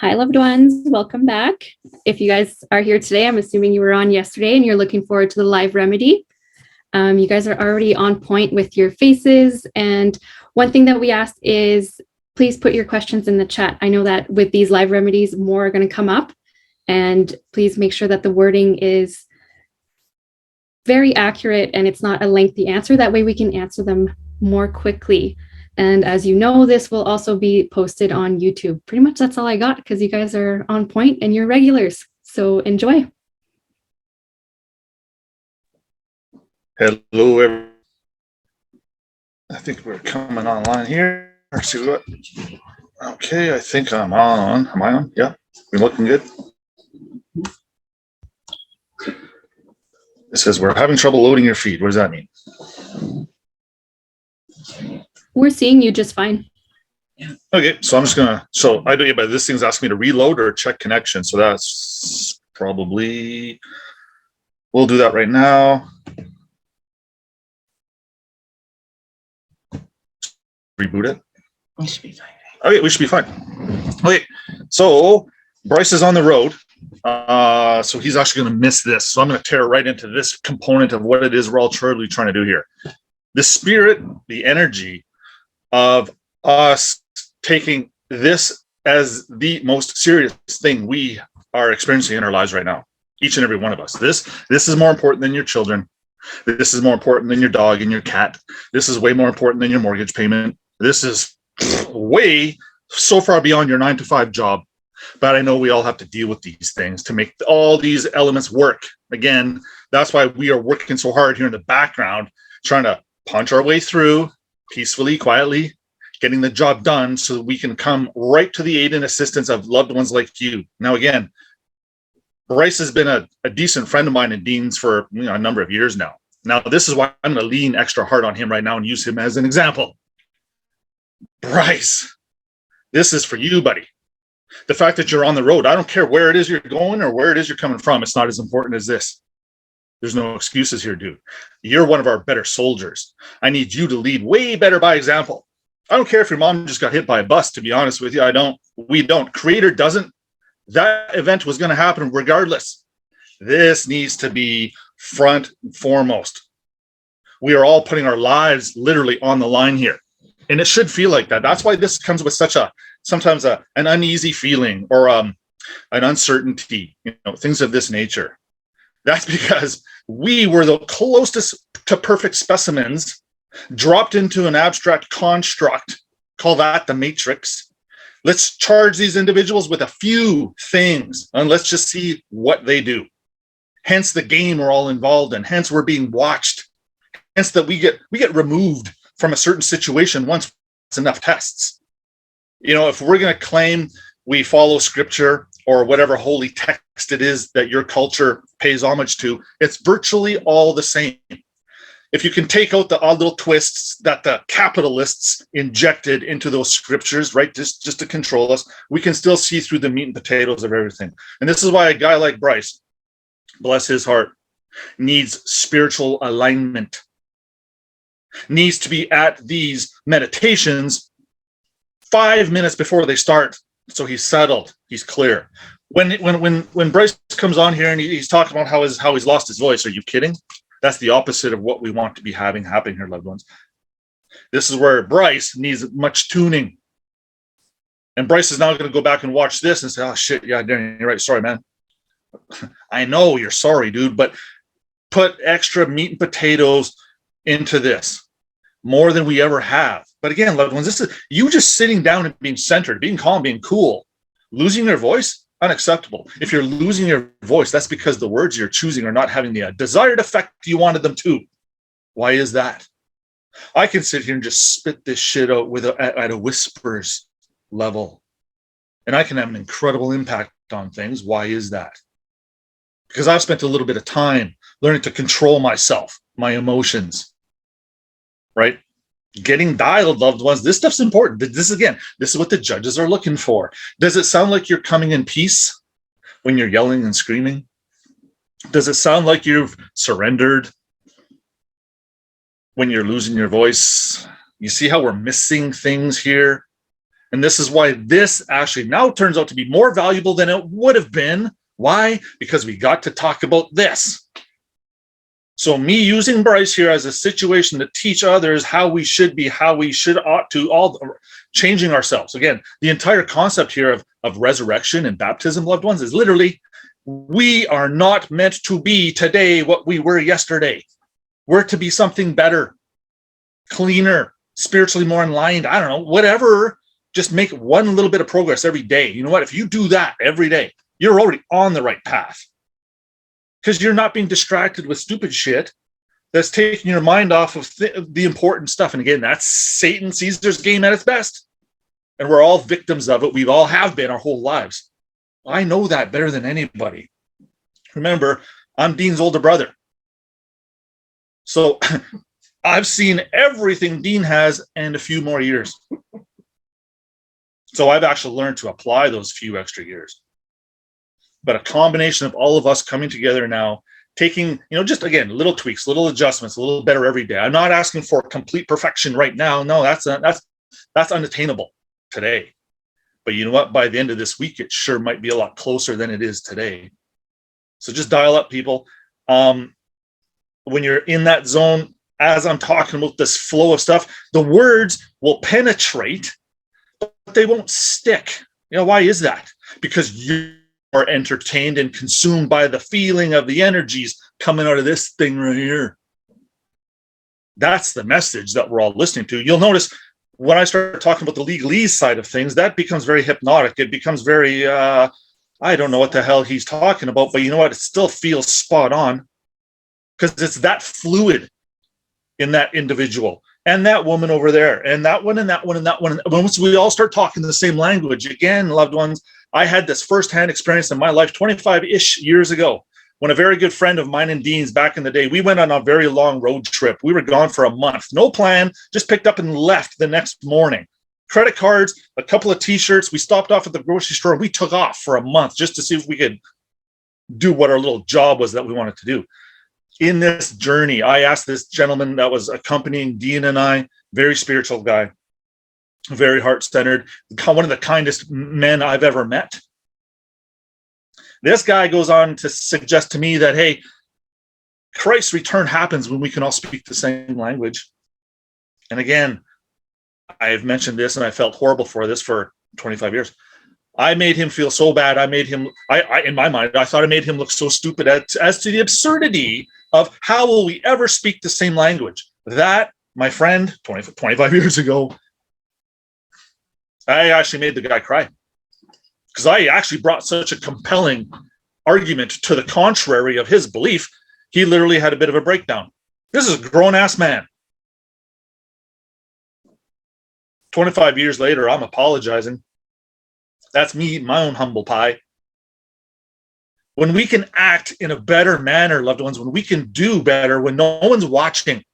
Hi, loved ones. Welcome back. If you guys are here today, I'm assuming you were on yesterday and you're looking forward to the live remedy. You guys are already on point with your faces. And one thing that we asked is please put your questions in the chat. I know that with these live remedies, more are going to come up. And please make sure that the wording is very accurate and it's not a lengthy answer. That way we can answer them more quickly. And as you know, this will also be posted on YouTube. Pretty much that's all I got because you guys are on point and you're regulars. So enjoy. Hello, everyone. I think we're coming online here. See what? Okay, I think I'm on. Am I on? Yeah, we're looking good. It says we're having trouble loading your feed. What does that mean? We're seeing you just fine. Okay, so I'm just gonna. So I do, but this thing's asking me to reload or check connection. So that's probably. We'll do that right now. Reboot it. We should be fine. Okay, we should be fine. Okay, so Bryce is on the road. So he's actually going to miss this. So I'm going to tear right into this component of what it is we're all truly trying to do here. The spirit, the energy of us taking this as the most serious thing we are experiencing in our lives right now. Each and every one of us. This is more important than your children. This is more important than your dog and your cat. This is way more important than your mortgage payment. This is way so far beyond your 9-to-5 job. But I know we all have to deal with these things to make all these elements work. Again, that's why we are working so hard here in the background, trying to punch our way through peacefully, quietly, getting the job done so that we can come right to the aid and assistance of loved ones like you. Now, again, Bryce has been a decent friend of mine and Dean's for a number of years now. Now, this is why I'm going to lean extra hard on him right now and use him as an example. Bryce, this is for you, buddy. The fact that you're on the road, I don't care where it is you're going or where it is you're coming from. It's not as important as this. There's no excuses here, dude. You're one of our better soldiers. I need you to lead way better by example. I don't care if your mom just got hit by a bus, to be honest with you. We don't. Creator doesn't. That event was going to happen regardless. This needs to be front and foremost. We are all putting our lives literally on the line here. And it should feel like that. That's why this comes with sometimes an uneasy feeling or an uncertainty, things of this nature. That's because we were the closest to perfect specimens, dropped into an abstract construct, call that the matrix. Let's charge these individuals with a few things and let's just see what they do. Hence the game we're all involved in. Hence we're being watched. Hence that we get removed from a certain situation once it's enough tests. If we're going to claim we follow scripture or whatever holy text it is that your culture pays homage to, it's virtually all the same. If you can take out the odd little twists that the capitalists injected into those scriptures, right, just to control us, we can still see through the meat and potatoes of everything. And this is why a guy like Bryce, bless his heart, needs spiritual alignment, needs to be at these meditations 5 minutes before they start, so he's settled, he's clear. When Bryce comes on here and he's talking about how he's lost his voice, are you kidding? That's the opposite of what we want to be having happen here, loved ones. This is where Bryce needs much tuning. And Bryce is now going to go back and watch this and say, oh, shit, yeah, Darren, you're right. Sorry, man. I know you're sorry, dude, but put extra meat and potatoes into this. More than we ever have. But again, loved ones, this is you just sitting down and being centered, being calm, being cool. Losing your voice, unacceptable. If you're losing your voice, that's because the words you're choosing are not having the desired effect you wanted them to. Why is that? I can sit here and just spit this shit out at a whispers level. And I can have an incredible impact on things. Why is that? Because I've spent a little bit of time learning to control myself, my emotions. Right? Getting dialed, loved ones. This stuff's important. This is what the judges are looking for. Does it sound like you're coming in peace when you're yelling and screaming? Does it sound like you've surrendered when you're losing your voice? You see how we're missing things here? And this is why this actually now turns out to be more valuable than it would have been. Why? Because we got to talk about this. So me using Bryce here as a situation to teach others how we should be, how we should ought to, all changing ourselves. Again, the entire concept here of resurrection and baptism, loved ones, is literally, we are not meant to be today what we were yesterday. We're to be something better, cleaner, spiritually more enlightened. I don't know, whatever. Just make one little bit of progress every day. You know what? If you do that every day, you're already on the right path. Because you're not being distracted with stupid shit that's taking your mind off of the important stuff. And again, that's Satan, Caesar's game at its best. And we're all victims of it. We all have been our whole lives. I know that better than anybody. Remember, I'm Dean's older brother. So I've seen everything Dean has and a few more years. So I've actually learned to apply those few extra years. But a combination of all of us coming together now, taking, just again, little tweaks, little adjustments, a little better every day. I'm not asking for complete perfection right now. No, that's unattainable today. But you know what? By the end of this week, it sure might be a lot closer than it is today. So just dial up, people. When you're in that zone, as I'm talking about this flow of stuff, the words will penetrate, but they won't stick. Why is that? Because you are entertained and consumed by the feeling of the energies coming out of this thing right here. That's the message that we're all listening to. You'll notice when I start talking about the legalese side of things, that becomes very hypnotic. It becomes very, I don't know what the hell he's talking about, but you know what? It still feels spot on because it's that fluid in that individual and that woman over there and that one and that one and that one. Once we all start talking the same language, again, loved ones, I had this firsthand experience in my life 25-ish years ago when a very good friend of mine and Dean's back in the day, we went on a very long road trip. We were gone for a month. No plan, just picked up and left the next morning. Credit cards, a couple of T-shirts. We stopped off at the grocery store. We took off for a month just to see if we could do what our little job was that we wanted to do. In this journey, I asked this gentleman that was accompanying Dean and I, very spiritual guy, very heart-centered, one of the kindest men I've ever met. This guy goes on to suggest to me that, hey, Christ's return happens when we can all speak the same language. And again, I've mentioned this and I felt horrible for this for 25 years. I made him feel so bad. I made him, in my mind, I thought I made him look so stupid as to the absurdity of how will we ever speak the same language. That, my friend, 25 years ago, I actually made the guy cry because I actually brought such a compelling argument to the contrary of his belief. He literally had a bit of a breakdown. This is a grown-ass man. 25 years later, I'm apologizing. That's me eating my own humble pie. When we can act in a better manner, loved ones, when we can do better, when no one's watching,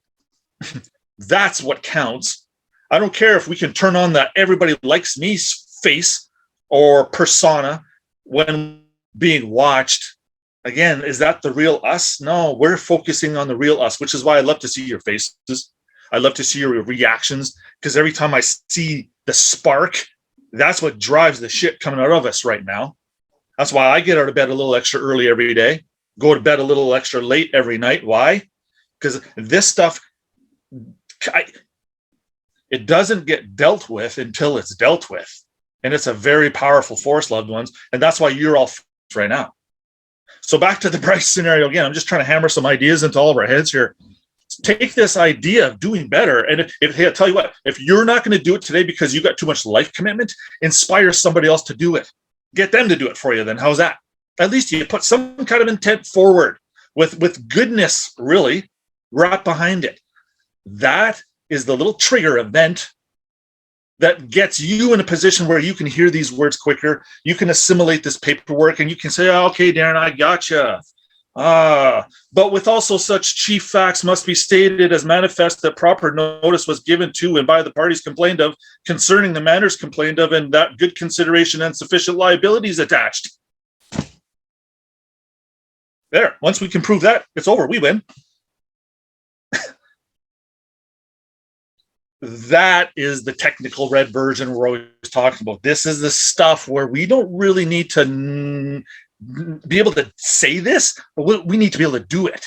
that's what counts. I don't care if we can turn on that everybody likes me face or persona when being watched. Again, is that the real us? No, we're focusing on the real us, which is why I love to see your faces. I love to see your reactions because every time I see the spark, that's what drives the shit coming out of us right now. That's why I get out of bed a little extra early every day, go to bed a little extra late every night. Why? Because this stuff, it doesn't get dealt with until it's dealt with. And it's a very powerful force, loved ones. And that's why you're all right now. So back to the Bryce scenario again. I'm just trying to hammer some ideas into all of our heads here. Take this idea of doing better. And hey, I'll tell you what, if you're not going to do it today because you got too much life commitment, inspire somebody else to do it. Get them to do it for you then. How's that? At least you put some kind of intent forward with goodness really wrapped behind it. That is the little trigger event that gets you in a position where you can hear these words quicker. You can assimilate this paperwork and you can say, oh, okay, Darren, I gotcha. But with also such chief facts must be stated as manifest that proper notice was given to and by the parties complained of concerning the matters complained of, and that good consideration and sufficient liabilities attached. There, once we can prove that, it's over. We win. that is the technical red version we're always talking about. This is the stuff where we don't really need to be able to say this, but we need to be able to do it.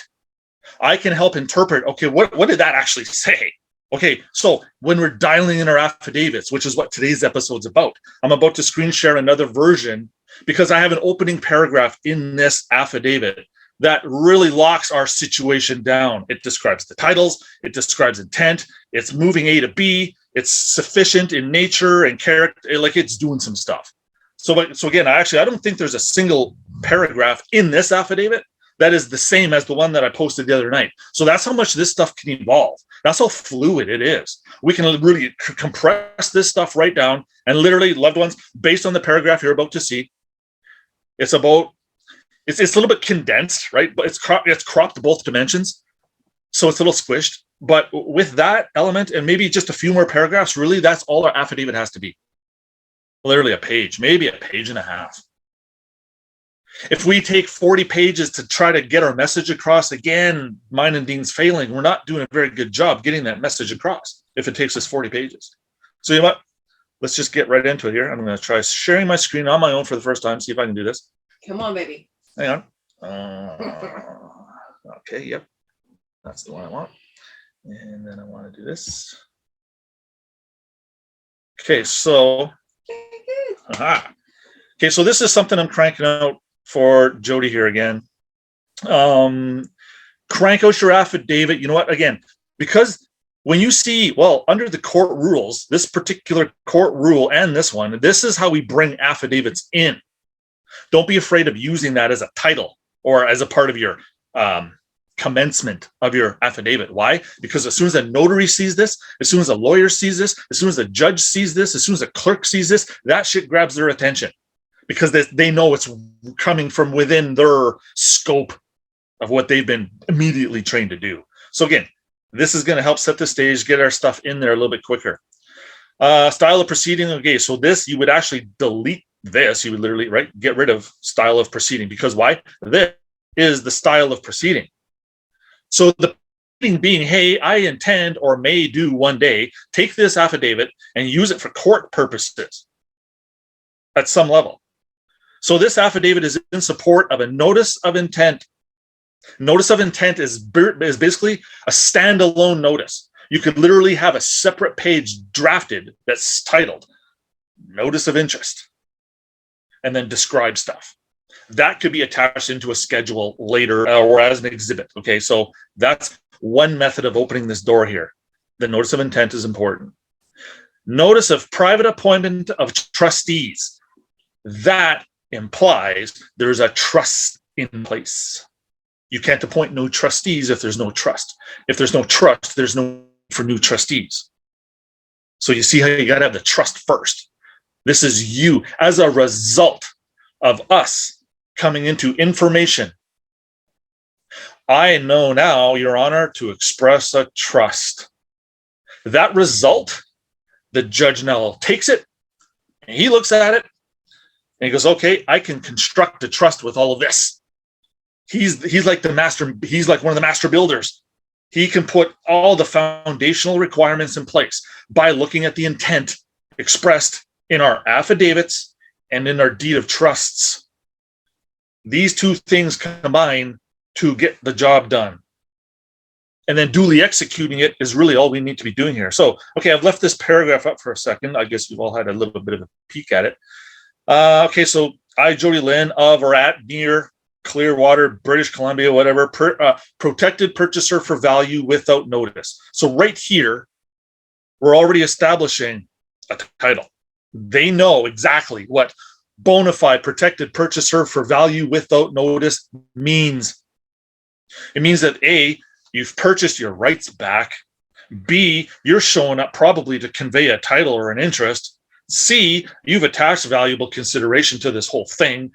I can help interpret, okay, what did that actually say? Okay, so when we're dialing in our affidavits, which is what today's episode's about, I'm about to screen share another version because I have an opening paragraph in this affidavit that really locks our situation down. It describes the titles, it describes intent, it's moving A to B, it's sufficient in nature and character, like it's doing some stuff. So again, I don't think there's a single paragraph in this affidavit that is the same as the one that I posted the other night. So that's how much this stuff can evolve. That's how fluid it is. We can really compress this stuff right down, and literally, loved ones, based on the paragraph you're about to see, it's a little bit condensed, right? But it's cropped to both dimensions. So it's a little squished. But with that element and maybe just a few more paragraphs, really, that's all our affidavit has to be. Literally a page, maybe a page and a half. If we take 40 pages to try to get our message across, again, mine and Dean's failing. We're not doing a very good job getting that message across if it takes us 40 pages. So you know what? Let's just get right into it here. I'm going to try sharing my screen on my own for the first time, see if I can do this. Come on, baby. Hang on. Okay, yep. That's the one I want. And then I want to do this. Okay, so... Aha. Okay, so this is something I'm cranking out for Jody here again. Crank out your affidavit. You know what? Again, because when you see, well, under the court rules, this particular court rule and this one, this is how we bring affidavits in. Don't be afraid of using that as a title or as a part of your commencement of your affidavit. Why? Because as soon as a notary sees this, as soon as a lawyer sees this, as soon as a judge sees this, as soon as a clerk sees this, that shit grabs their attention because they know it's coming from within their scope of what they've been immediately trained to do. So again, this is going to help set the stage, get our stuff in there a little bit quicker. Style of proceeding. Okay, so this, you would actually delete this. You would literally, right, get rid of style of proceeding because why? This is the style of proceeding. So the being, hey, I intend or may do one day, take this affidavit and use it for court purposes at some level. So this affidavit is in support of a notice of intent. Notice of intent is basically a standalone notice. You could literally have a separate page drafted that's titled Notice of Interest and then describe stuff. That could be attached into a schedule later or as an exhibit. Okay, so that's one method of opening this door here. The notice of intent is important. Notice of private appointment of trustees. That implies there's a trust in place. You can't appoint new trustees if there's no trust. If there's no trust, there's no need for new trustees. So you see how you got to have the trust first. This is you as a result of us coming into information. I know now, Your Honor, to express a trust. That result, the judge now takes it, and he looks at it, and he goes, okay, I can construct a trust with all of this. He's like the master, he's like one of the master builders. He can put all the foundational requirements in place by looking at the intent expressed in our affidavits and in our deed of trusts. These two things combine to get the job done. And then duly executing it is really all we need to be doing here. So, okay, I've left this paragraph up for a second. I guess you've all had a little bit of a peek at it. Okay, so I, Jody Lynn, of or at near Clearwater, British Columbia, whatever, protected purchaser for value without notice. So right here, we're already establishing a title. They know exactly what bona fide protected purchaser for value without notice means. It means that A, you've purchased your rights back. B, you're showing up probably to convey a title or an interest. C, you've attached valuable consideration to this whole thing.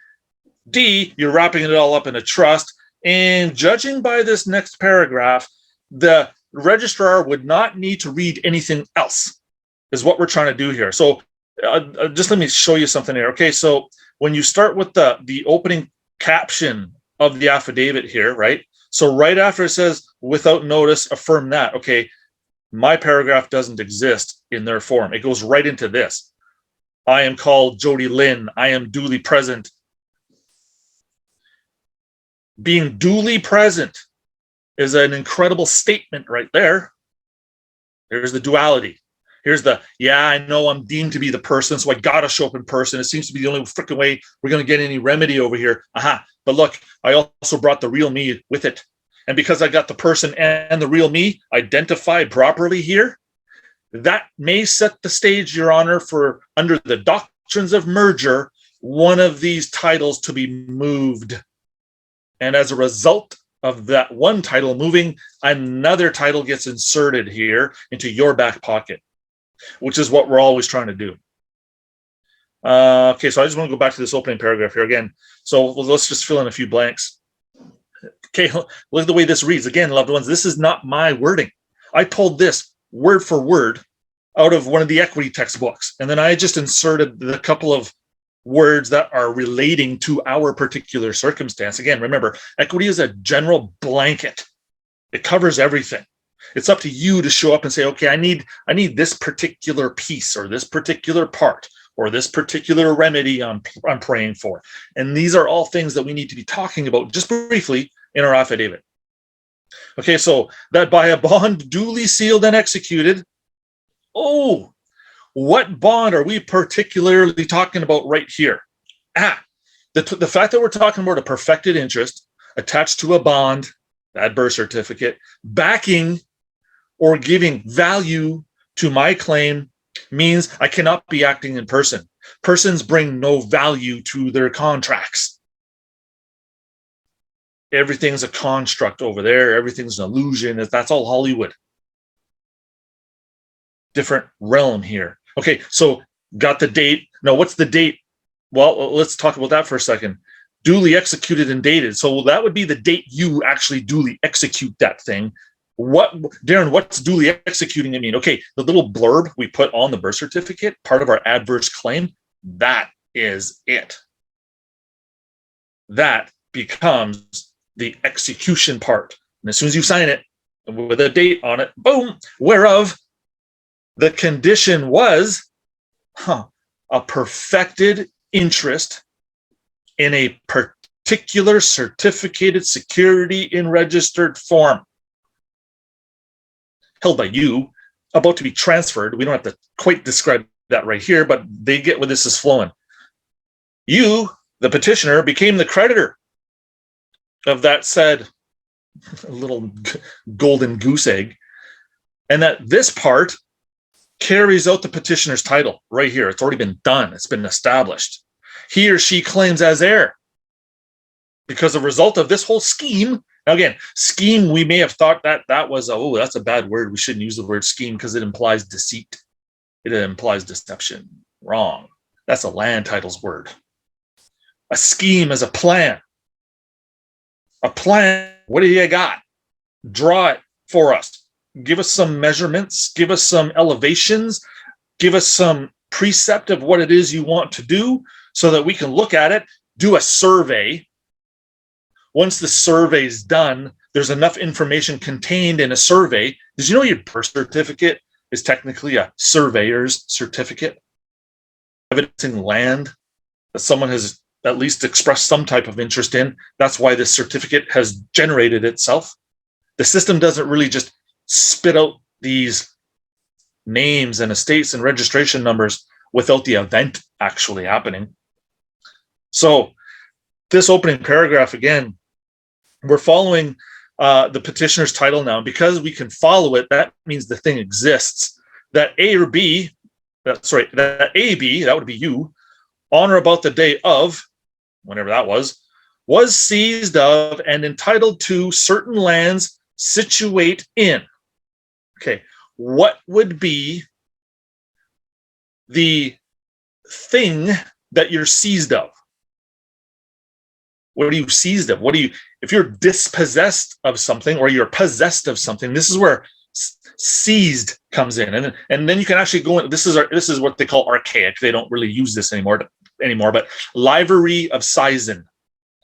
D, you're wrapping it all up in a trust. And judging by this next paragraph, the registrar would not need to read anything else, is what we're trying to do here. So just let me show you something here. Okay, so when you start with the opening caption of the affidavit here, right? So right after it says, without notice, affirm that. Okay, My paragraph doesn't exist in their form. It goes right into this. I am called Jody Lynn. I am duly present. Being duly present is an incredible statement right there. There's the duality. Here's the, yeah, I know I'm deemed to be the person, so I got to show up in person. It seems to be the only freaking way we're going to get any remedy over here. Aha. But look, I also brought the real me with it. And because I got the person and the real me identified properly here, that may set the stage, Your Honor, for under the doctrines of merger, one of these titles to be moved. And as a result of that one title moving, another title gets inserted here into your back pocket, which is what we're always trying to do. Okay, so I just want to go back to this opening paragraph here again. So let's just fill in a few blanks. Okay, look at the way this reads. Again, loved ones, this is not my wording. I pulled this word for word out of one of the equity textbooks, and then I just inserted a couple of words that are relating to our particular circumstance. Again, remember, equity is a general blanket. It covers everything. It's up to you to show up and say, okay, I need this particular piece or this particular part or this particular remedy I'm praying for. And these are all things that we need to be talking about just briefly in our affidavit. Okay, so that by a bond duly sealed and executed. Oh, what bond are we particularly talking about right here? The fact that we're talking about a perfected interest attached to a bond, that birth certificate, backing or giving value to my claim means I cannot be acting in person. Persons bring no value to their contracts. Everything's a construct over there. Everything's an illusion. That's all Hollywood. Different realm here. Okay, so got the date. Now, what's the date? Well, let's talk about that for a second. Duly executed and dated. So that would be the date you actually duly execute that thing. What, Darren, what's duly executing it mean? Okay, the little blurb we put on the birth certificate, part of our adverse claim, that is it. That becomes the execution part. And as soon as you sign it with a date on it, boom, whereof the condition was a perfected interest in a particular certificated security in registered form, held by you, about to be transferred. We don't have to quite describe that right here, but they get where this is flowing. You, the petitioner, became the creditor of that said little golden goose egg, and that this part carries out the petitioner's title right here. It's already been done. It's been established. He or she claims as heir because a result of this whole scheme. Now, again, scheme, we may have thought that was, oh, that's a bad word. We shouldn't use the word scheme because it implies deceit. It implies deception. Wrong. That's a land titles word. A scheme is a plan. A plan. What do you got? Draw it for us. Give us some measurements. Give us some elevations. Give us some precept of what it is you want to do so that we can look at it, do a survey. Once the survey is done, there's enough information contained in a survey. Did you know your birth certificate is technically a surveyor's certificate? Evidencing land that someone has at least expressed some type of interest in. That's why this certificate has generated itself. The system doesn't really just spit out these names and estates and registration numbers without the event actually happening. So this opening paragraph, again, we're following the petitioner's title now. Because we can follow it, that means the thing exists. That A or B, that AB, that would be you, on or about the day of, whenever that was seized of and entitled to certain lands situate in. Okay, what would be the thing that you're seized of? What are you seized of? If you're dispossessed of something or you're possessed of something, this is where seized comes in. And then you can actually go in, this is what they call archaic. They don't really use this anymore, but livery of sizen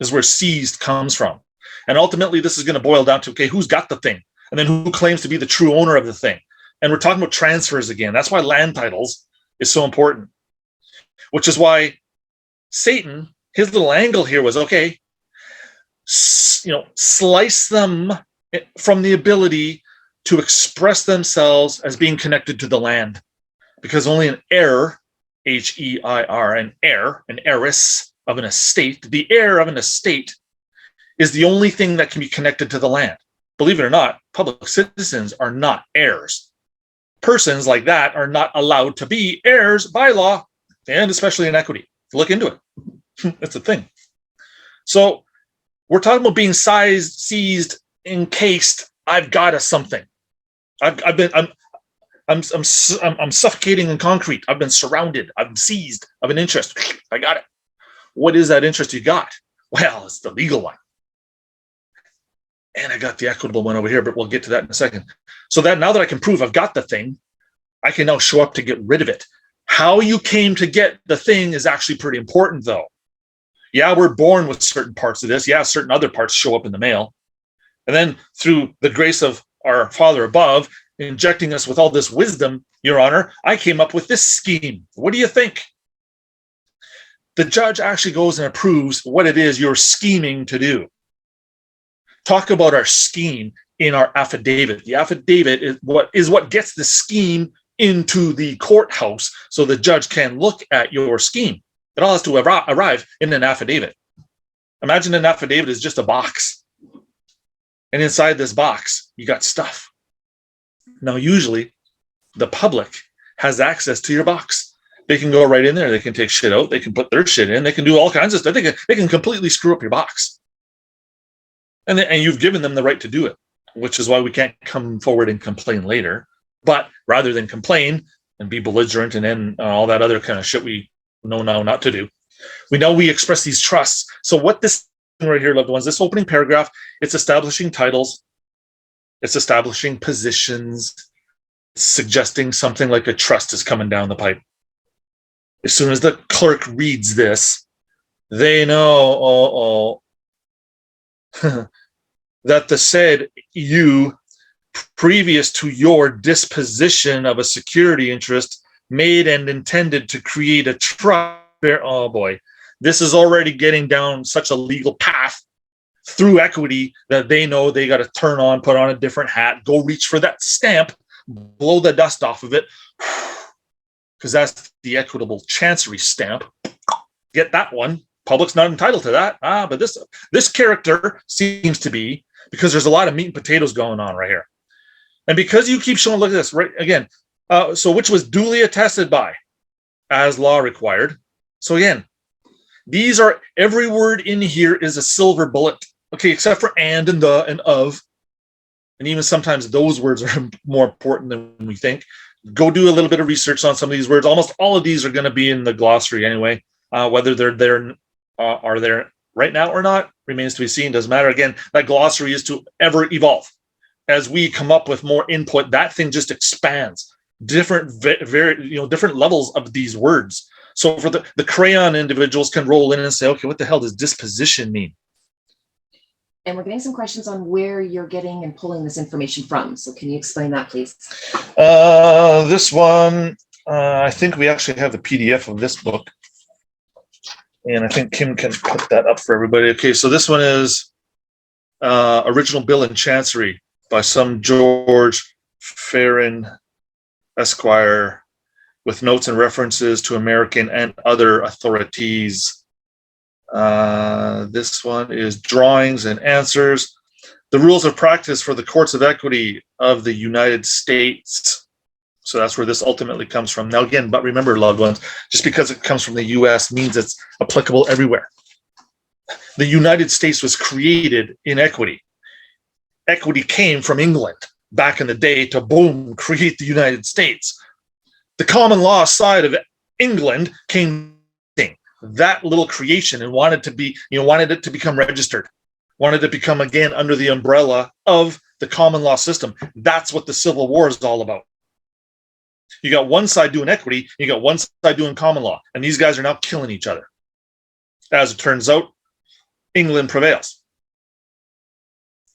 is where seized comes from. And ultimately, this is going to boil down to, okay, who's got the thing? And then who claims to be the true owner of the thing? And we're talking about transfers again. That's why land titles is so important, which is why Satan, his little angle here was, okay, slice them from the ability to express themselves as being connected to the land, because only an heir, H-E-I-R, an heir, an heiress of an estate, the heir of an estate is the only thing that can be connected to the land. Believe it or not, public citizens are not heirs. Persons like that are not allowed to be heirs by law, and especially in equity. Look into it. That's a thing. So we're talking about being seized, encased. I've got a something. I'm suffocating in concrete. I've been surrounded. I'm seized of an interest. I got it. What is that interest you got? Well, it's the legal one. And I got the equitable one over here, but we'll get to that in a second. So that now that I can prove I've got the thing, I can now show up to get rid of it. How you came to get the thing is actually pretty important, though. Yeah, we're born with certain parts of this. Yeah, certain other parts show up in the mail. And then through the grace of our Father above, injecting us with all this wisdom, Your Honor, I came up with this scheme. What do you think? The judge actually goes and approves what it is you're scheming to do. Talk about our scheme in our affidavit. The affidavit is what gets the scheme into the courthouse so the judge can look at your scheme. It all has to arrive in an affidavit. Imagine an affidavit is just a box. And inside this box, you got stuff. Now, usually, the public has access to your box. They can go right in there. They can take shit out. They can put their shit in. They can do all kinds of stuff. They can completely screw up your box. And you've given them the right to do it, which is why we can't come forward and complain later. But rather than complain and be belligerent and then all that other kind of shit we know now not to do, we know we express these trusts. So what this right here, loved ones, this opening paragraph, it's establishing titles, it's establishing positions, it's suggesting something like a trust is coming down the pipe. As soon as the clerk reads this, they know, that the said you, previous to your disposition of a security interest, made and intended to create a trust. Oh boy, this is already getting down such a legal path through equity that they know they got to turn on, put on a different hat, go reach for that stamp, blow the dust off of it, because that's the equitable chancery stamp. Get that one. Public's not entitled to that. But this character seems to be, because there's a lot of meat and potatoes going on right here. And because you keep showing, look at this, right again. So which was duly attested by, as law required. So again, these are, every word in here is a silver bullet. Okay, except for and the and of. And even sometimes those words are more important than we think. Go do a little bit of research on some of these words. Almost all of these are going to be in the glossary anyway. Whether they're there, are there right now or not remains to be seen. Doesn't matter. Again, that glossary is to ever evolve. As we come up with more input, that thing just expands. Different levels of these words. So for the crayon individuals can roll in and say, okay, what the hell does disposition mean? And we're getting some questions on where you're getting and pulling this information from. So can you explain that, please? This one, I think we actually have the PDF of this book. And I think Kim can put that up for everybody. Okay, so this one is Original Bill in Chancery by some George Farron, Esquire, with notes and references to American and other authorities. This one is Drawings and Answers, the Rules of Practice for the Courts of Equity of the United States. So that's where this ultimately comes from. Now again, but remember, loved ones, just because it comes from the US means it's applicable everywhere. The United States was created in equity. Equity came from England back in the day to, boom, create the United States. The common law side of England came that little creation and wanted it to become registered, wanted to become again under the umbrella of the common law system. That's what the Civil War is all about. You got one side doing equity, you got one side doing common law, and these guys are now killing each other. As it turns out, England prevails.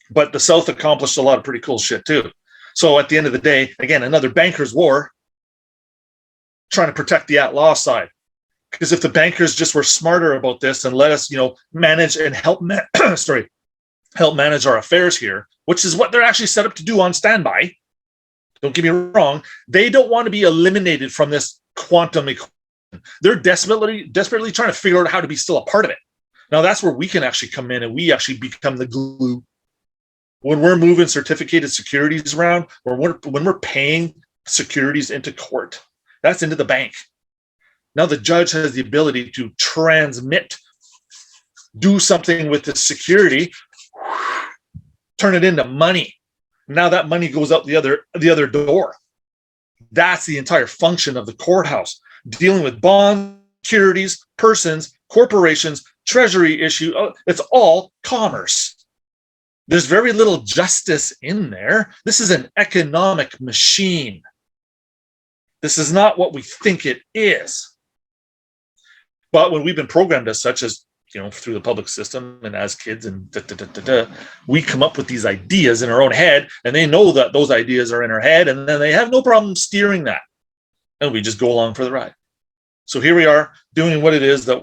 But the South accomplished a lot of pretty cool shit too. So at the end of the day, again, another banker's war trying to protect the at-law side. Because if the bankers just were smarter about this and let us, manage and help manage our affairs here, which is what they're actually set up to do on standby. Don't get me wrong. They don't want to be eliminated from this quantum equation. They're desperately trying to figure out how to be still a part of it. Now that's where we can actually come in and we actually become the glue. When we're moving certificated securities around, or when we're paying securities into court, that's into the bank. Now the judge has the ability to do something with the security, turn it into money. Now that money goes out the other door. That's the entire function of the courthouse, dealing with bonds, securities, persons, corporations, treasury issue. It's all commerce. There's very little justice in there. This is an economic machine. This is not what we think it is. But when we've been programmed as such, as through the public system and as kids and we come up with these ideas in our own head, and they know that those ideas are in our head, and then they have no problem steering that, and we just go along for the ride. So here we are doing what it is that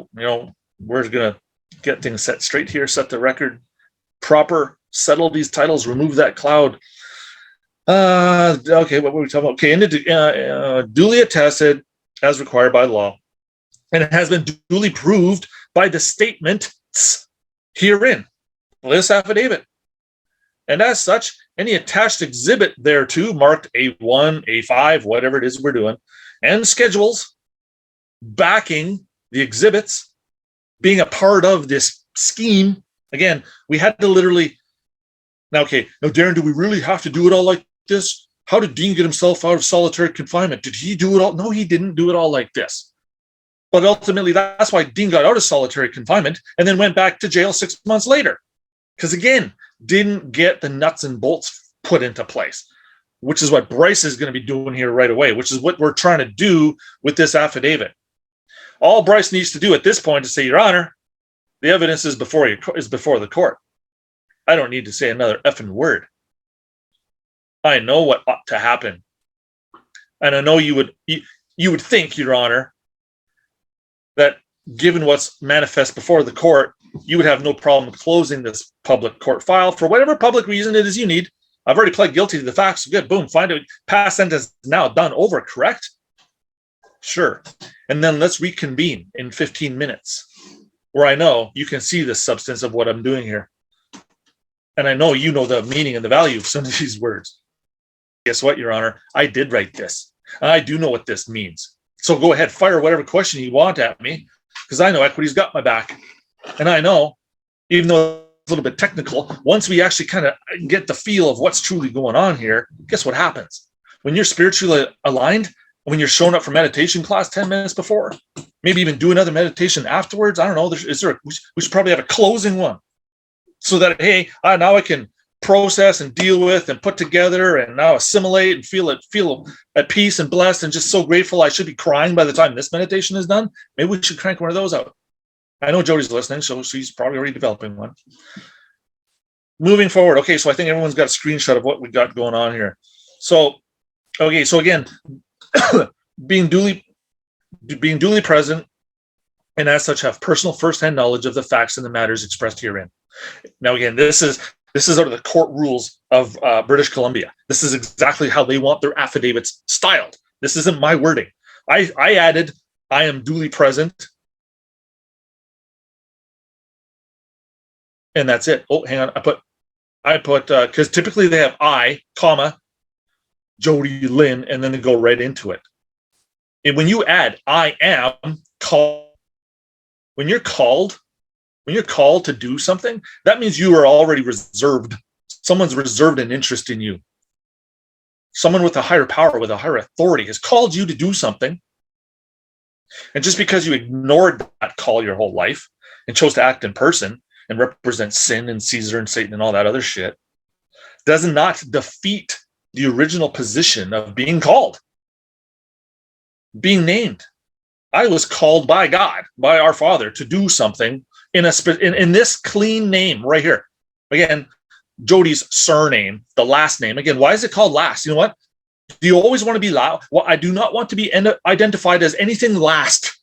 we're gonna get things set straight here, set the record proper, settle these titles, remove that cloud. Okay, what were we talking about? Okay, duly attested as required by law, and it has been duly proved by the statements herein, this affidavit. And as such, any attached exhibit thereto, marked A1, A5, whatever it is we're doing, and schedules backing the exhibits, being a part of this scheme. Again, we had to literally, now Darren, do we really have to do it all like this? How did Dean get himself out of solitary confinement? Did he do it all? No, he didn't do it all like this. But ultimately, that's why Dean got out of solitary confinement and then went back to jail 6 months later. Because again, didn't get the nuts and bolts put into place, which is what Bryce is going to be doing here right away, which is what we're trying to do with this affidavit. All Bryce needs to do at this point is say, Your Honor, the evidence is before the court. I don't need to say another effing word. I know what ought to happen. And I know you would think, Your Honor, that given what's manifest before the court, you would have no problem closing this public court file for whatever public reason it is you need. I've already pled guilty to the facts. Good, boom, find it. Past sentence now done, over, correct? Sure. And then let's reconvene in 15 minutes where I know you can see the substance of what I'm doing here. And I know you know the meaning and the value of some of these words. Guess what, Your Honor? I did write this. I do know what this means. So go ahead, fire whatever question you want at me, because I know equity's got my back. And I know, even though it's a little bit technical, once we actually kind of get the feel of what's truly going on here, guess what happens? When you're spiritually aligned, when you're showing up for meditation class 10 minutes before, maybe even do another meditation afterwards, I don't know, we should probably have a closing one. So that, hey, now I can process and deal with and put together and now assimilate and feel at peace and blessed and just so grateful. I should be crying by the time this meditation is done. Maybe we should crank one of those out. I know Jody's listening, so she's probably already developing one. Moving forward. Okay, so I think everyone's got a screenshot of what we got going on here. So, okay, so again, being duly present and as such have personal firsthand knowledge of the facts and the matters expressed herein. Now, again, this is out of the court rules of British Columbia. This is exactly how they want their affidavits styled. This isn't my wording. I added, I am duly present. And that's it. Oh, hang on. I put, because typically they have I, comma, Jody, Lynn, and then they go right into it. And when you add, I am called, when you're called to do something, that means you are already reserved. Someone's reserved an interest in you. Someone with a higher power, with a higher authority has called you to do something. And just because you ignored that call your whole life and chose to act in person and represent sin and Caesar and Satan and all that other shit, does not defeat the original position of being called, being named. I was called by God, by our Father, to do something in this clean name right here. Again, Jody's surname, the last name. Again, why is it called last? You know what? Do you always want to be loud? Well, I do not want to be identified as anything last.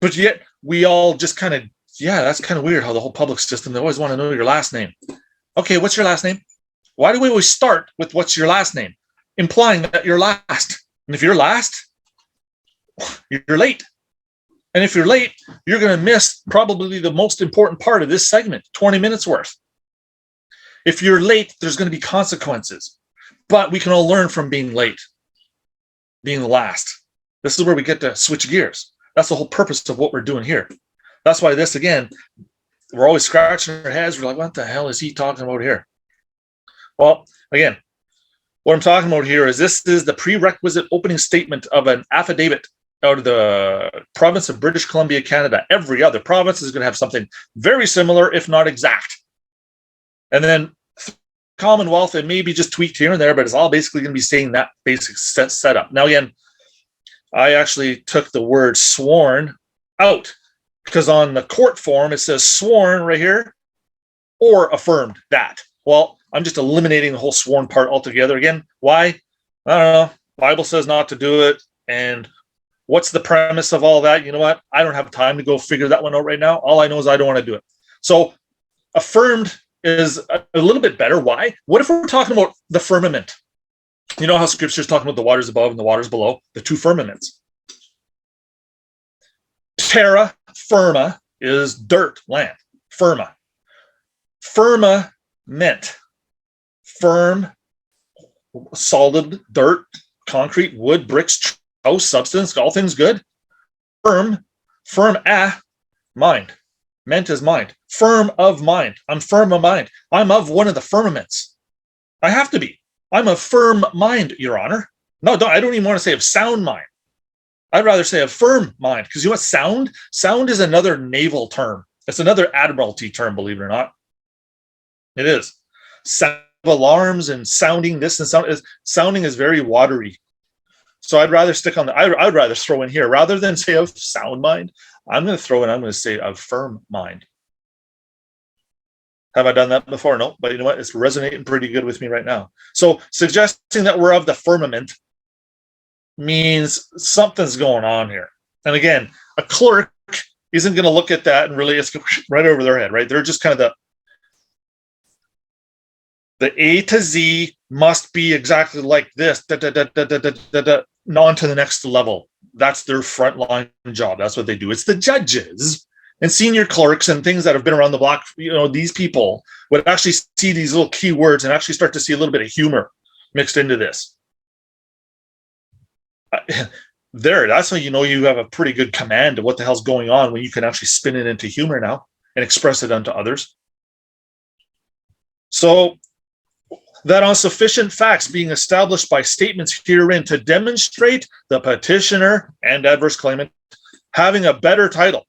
But yet we all just kind of, yeah, that's kind of weird how the whole public system, they always want to know your last name. Okay, what's your last name? Why do we always start with what's your last name? Implying that you're last. And if you're last, you're late. And if you're late, you're going to miss probably the most important part of this segment, 20 minutes worth. If you're late, there's going to be consequences. But we can all learn from being late, being the last. This is where we get to switch gears. That's the whole purpose of what we're doing here. That's why this, again, we're always scratching our heads. We're like, what the hell is he talking about here? Well, again, what I'm talking about here is this is the prerequisite opening statement of an affidavit out of the province of British Columbia, Canada. Every other province is going to have something very similar, if not exact. And then Commonwealth, it may be just tweaked here and there, but it's all basically going to be saying that basic setup. Now, again, I actually took the word sworn out because on the court form, it says sworn right here or affirmed that. Well, I'm just eliminating the whole sworn part altogether. Again, why? I don't know. Bible says not to do it. And what's the premise of all that? You know what? I don't have time to go figure that one out right now. All I know is I don't want to do it. So affirmed is a little bit better. Why? What if we're talking about the firmament? You know how scripture's talking about the waters above and the waters below, the two firmaments. Terra firma is dirt, land. Firma. Firmament. Firm, solid, dirt, concrete, wood, bricks, house, substance, all things good. Firm, mind. Meant is mind. Firm of mind. I'm firm of mind. I'm of one of the firmaments. I have to be. I'm of firm mind, Your Honor. No, I don't even want to say of sound mind. I'd rather say of firm mind, because you know what? Sound is another naval term. It's another admiralty term, believe it or not. It is. Sound alarms and sounding this and sounding is very watery. So I'd rather stick on I'd rather throw in here rather than say of sound mind. I'm going to say of firm mind. Have I done that before? No, but you know what? It's resonating pretty good with me right now. So suggesting that we're of the firmament means something's going on here. And again, a clerk isn't going to look at that and really it's right over their head, right? They're just kind of the A to Z must be exactly like this, on to the next level. That's their frontline job. That's what they do. It's the judges and senior clerks and things that have been around the block. You know, these people would actually see these little key words and actually start to see a little bit of humor mixed into this. That's how you know you have a pretty good command of what the hell's going on when you can actually spin it into humor now and express it unto others. So that on sufficient facts being established by statements herein to demonstrate the petitioner and adverse claimant having a better title.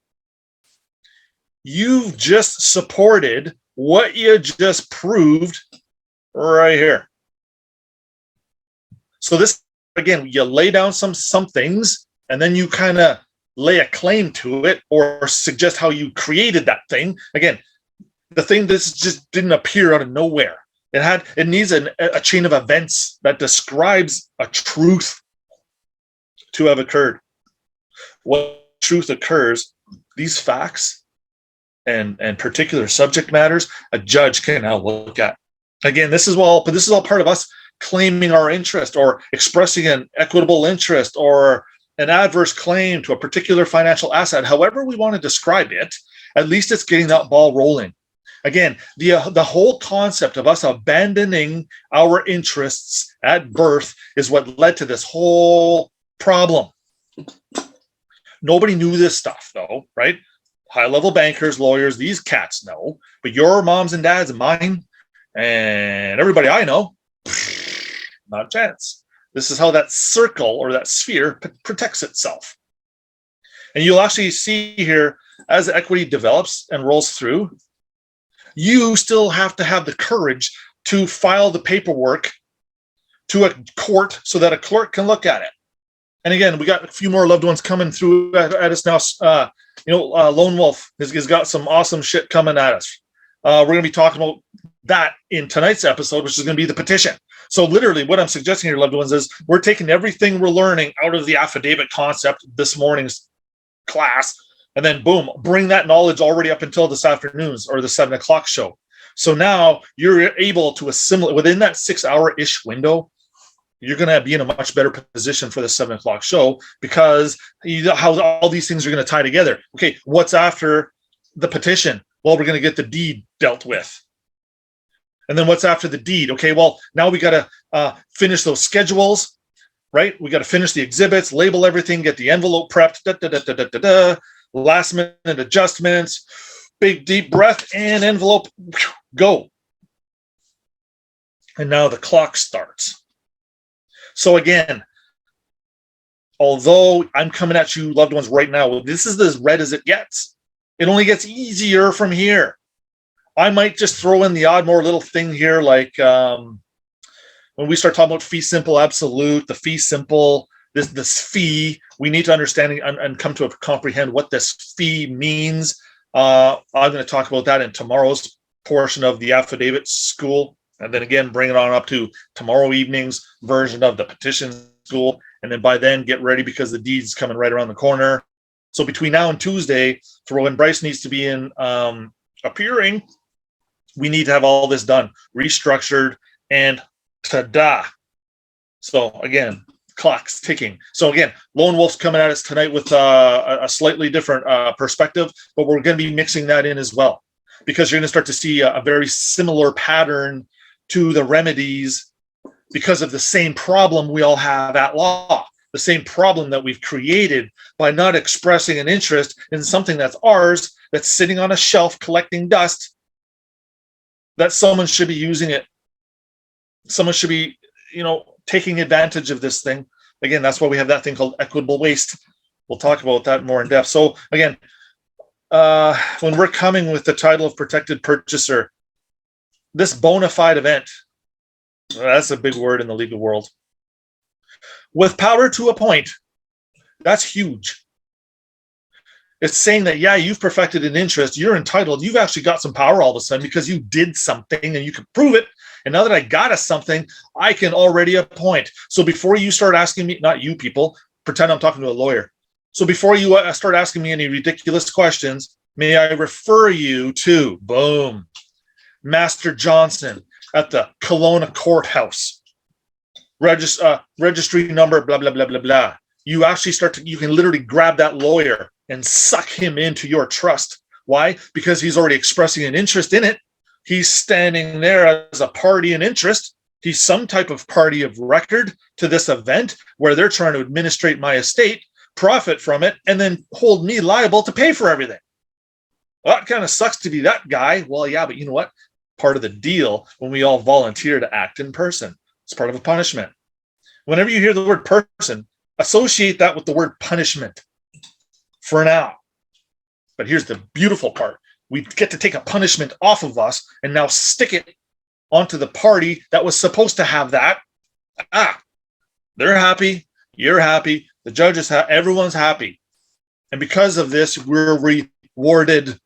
You've just supported what you just proved right here. So this, again, you lay down some things and then you kind of lay a claim to it or suggest how you created that thing. Again, the thing that just didn't appear out of nowhere. It needs a chain of events that describes a truth to have occurred. What truth occurs, these facts and particular subject matters, a judge can now look at. Again, this is all part of us claiming our interest or expressing an equitable interest or an adverse claim to a particular financial asset. However we want to describe it, at least it's getting that ball rolling. Again, the whole concept of us abandoning our interests at birth is what led to this whole problem. Nobody knew this stuff, though, right? High-level bankers, lawyers, these cats know. But your moms and dads and mine and everybody I know, not a chance. This is how that circle or that sphere protects itself. And you'll actually see here, as equity develops and rolls through, you still have to have the courage to file the paperwork to a court so that a clerk can look at it. And again, we got a few more loved ones coming through at us now. Lone Wolf has got some awesome shit coming at us. We're going to be talking about that in tonight's episode, which is going to be the petition. So literally what I'm suggesting here, loved ones, is we're taking everything we're learning out of the affidavit concept this morning's class, and then boom, bring that knowledge already up until this afternoon's or the 7 o'clock show. So now you're able to assimilate within that 6 hour-ish window. You're going to be in a much better position for the 7 o'clock show, because you know how all these things are going to tie together. Okay, what's after the petition? Well, we're going to get the deed dealt with. And then what's after the deed? Okay, well, now we got to finish those schedules, right? We got to finish the exhibits, label everything, get the envelope prepped, last minute adjustments, big deep breath, and envelope, go. And now the clock starts. So again, although I'm coming at you, loved ones, right now, this is as red as it gets. It only gets easier from here. I might just throw in the odd more little thing here, like when we start talking about fee simple absolute, the fee simple, this fee, we need to understand and come to comprehend what this fee means. I'm going to talk about that in tomorrow's portion of the affidavit school. And then again, bring it on up to tomorrow evening's version of the petition school. And then by then, get ready, because the deed's coming right around the corner. So between now and Tuesday, for when Bryce needs to be in appearing, we need to have all this done, restructured, and ta-da. So again, clock's ticking. So again, Lone Wolf's coming at us tonight with a slightly different perspective, but we're going to be mixing that in as well, because you're going to start to see a very similar pattern to the remedies, because of the same problem we all have at law, the same problem that we've created by not expressing an interest in something that's ours, that's sitting on a shelf collecting dust, that someone should be using it. Someone should be, taking advantage of this thing. Again, that's why we have that thing called equitable waste. We'll talk about that more in depth. So again, when we're coming with the title of protected purchaser, this bona fide event, that's a big word in the legal world, with power to appoint, that's huge. It's saying that, yeah, you've perfected an interest, you're entitled, you've actually got some power all of a sudden because you did something and you can prove it. And now that I got a something, I can already appoint. So before you start asking me, not you people, pretend I'm talking to a lawyer. So before you start asking me any ridiculous questions, may I refer you to, boom, Master Johnson at the Kelowna Courthouse. Registry number, blah, blah, blah, blah, blah. You actually you can literally grab that lawyer and suck him into your trust. Why? Because he's already expressing an interest in it. He's standing there as a party in interest. He's some type of party of record to this event where they're trying to administrate my estate, profit from it, and then hold me liable to pay for everything. Well, it kind of sucks to be that guy. Well, yeah, but you know what? Part of the deal when we all volunteer to act in person. It's part of a punishment. Whenever you hear the word person, associate that with the word punishment for now. But here's the beautiful part. We get to take a punishment off of us and now stick it onto the party that was supposed to have that. They're happy. You're happy. The judge is happy. Everyone's happy. And because of this, we're rewarded.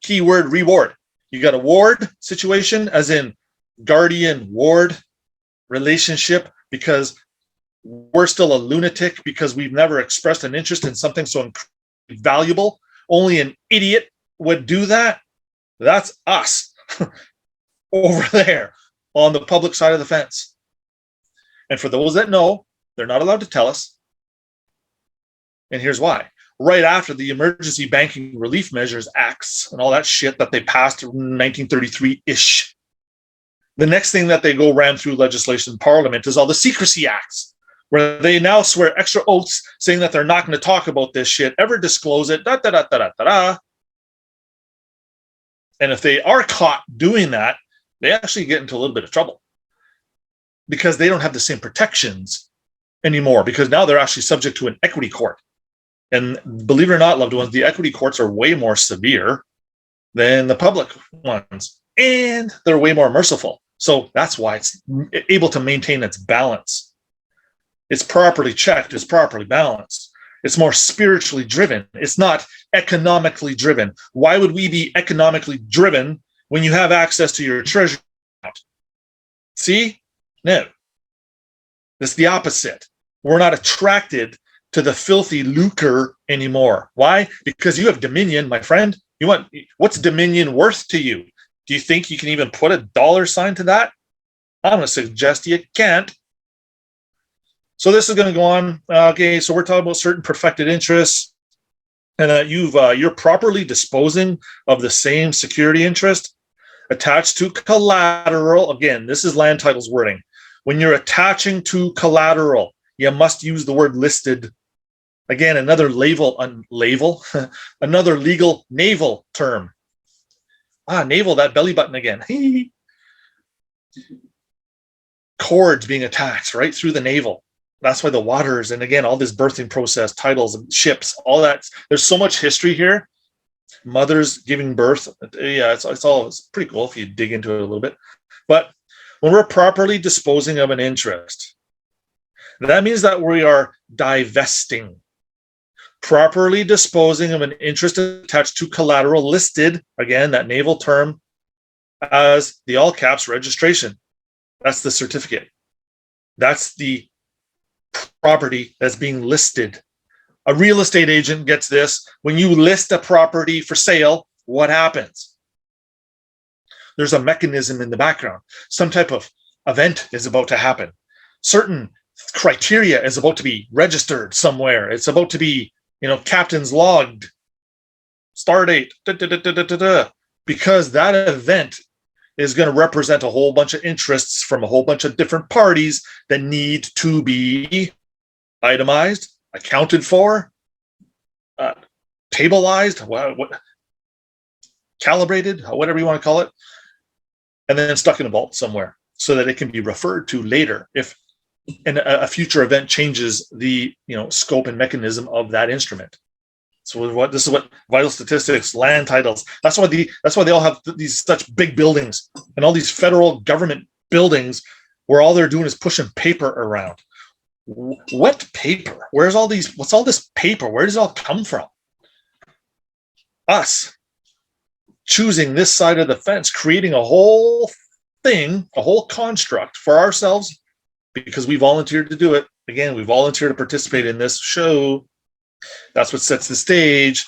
Keyword reward. You got a ward situation, as in guardian ward relationship, because we're still a lunatic because we've never expressed an interest in something so valuable. Only an idiot would do that. That's us over there on the public side of the fence. And for those that know, they're not allowed to tell us. And here's why. Right after the Emergency Banking Relief Measures Acts and all that shit that they passed in 1933-ish, the next thing that they ran through legislation in Parliament is all the Secrecy Acts, where they now swear extra oaths saying that they're not going to talk about this shit, ever disclose it, And if they are caught doing that, they actually get into a little bit of trouble because they don't have the same protections anymore, because now they're actually subject to an equity court. And believe it or not, loved ones, the equity courts are way more severe than the public ones, and they're way more merciful. So that's why it's able to maintain its balance. It's properly checked, it's properly balanced. It's more spiritually driven. It's not economically driven. Why would we be economically driven when you have access to your treasury account. See? No. It's the opposite. We're not attracted to the filthy lucre anymore. Why? Because you have dominion, my friend. What's dominion worth to you? Do you think you can even put a dollar sign to that? I'm going to suggest you can't. So this is going to go on. Okay, so we're talking about certain perfected interests, and that you're properly disposing of the same security interest attached to collateral. Again, this is land titles wording. When you're attaching to collateral, you must use the word listed. Again, another another legal naval term. Naval, that belly button again. Cords being attached right through the navel. That's why the waters, and again, all this birthing process, titles, ships, all that. There's so much history here. Mothers giving birth. Yeah, it's pretty cool if you dig into it a little bit. But when we're properly disposing of an interest, that means that we are divesting. Properly disposing of an interest attached to collateral listed, again, that naval term, as the all caps registration. That's the certificate. That's the property that's being listed. A real estate agent gets this. When you list a property for sale, what happens? There's a mechanism in the background. Some type of event is about to happen. Certain criteria is about to be registered somewhere. It's about to be, captain's logged, star date, because that event is going to represent a whole bunch of interests from a whole bunch of different parties that need to be itemized, accounted for, tableized, what calibrated, whatever you want to call it, and then stuck in a vault somewhere so that it can be referred to later if a future event changes the scope and mechanism of that instrument. So this is what vital statistics, land titles. That's why they all have these such big buildings and all these federal government buildings where all they're doing is pushing paper around. What paper? What's all this paper? Where does it all come from? Us choosing this side of the fence, creating a whole thing, a whole construct for ourselves because we volunteered to do it. Again, we volunteered to participate in this show. That's what sets the stage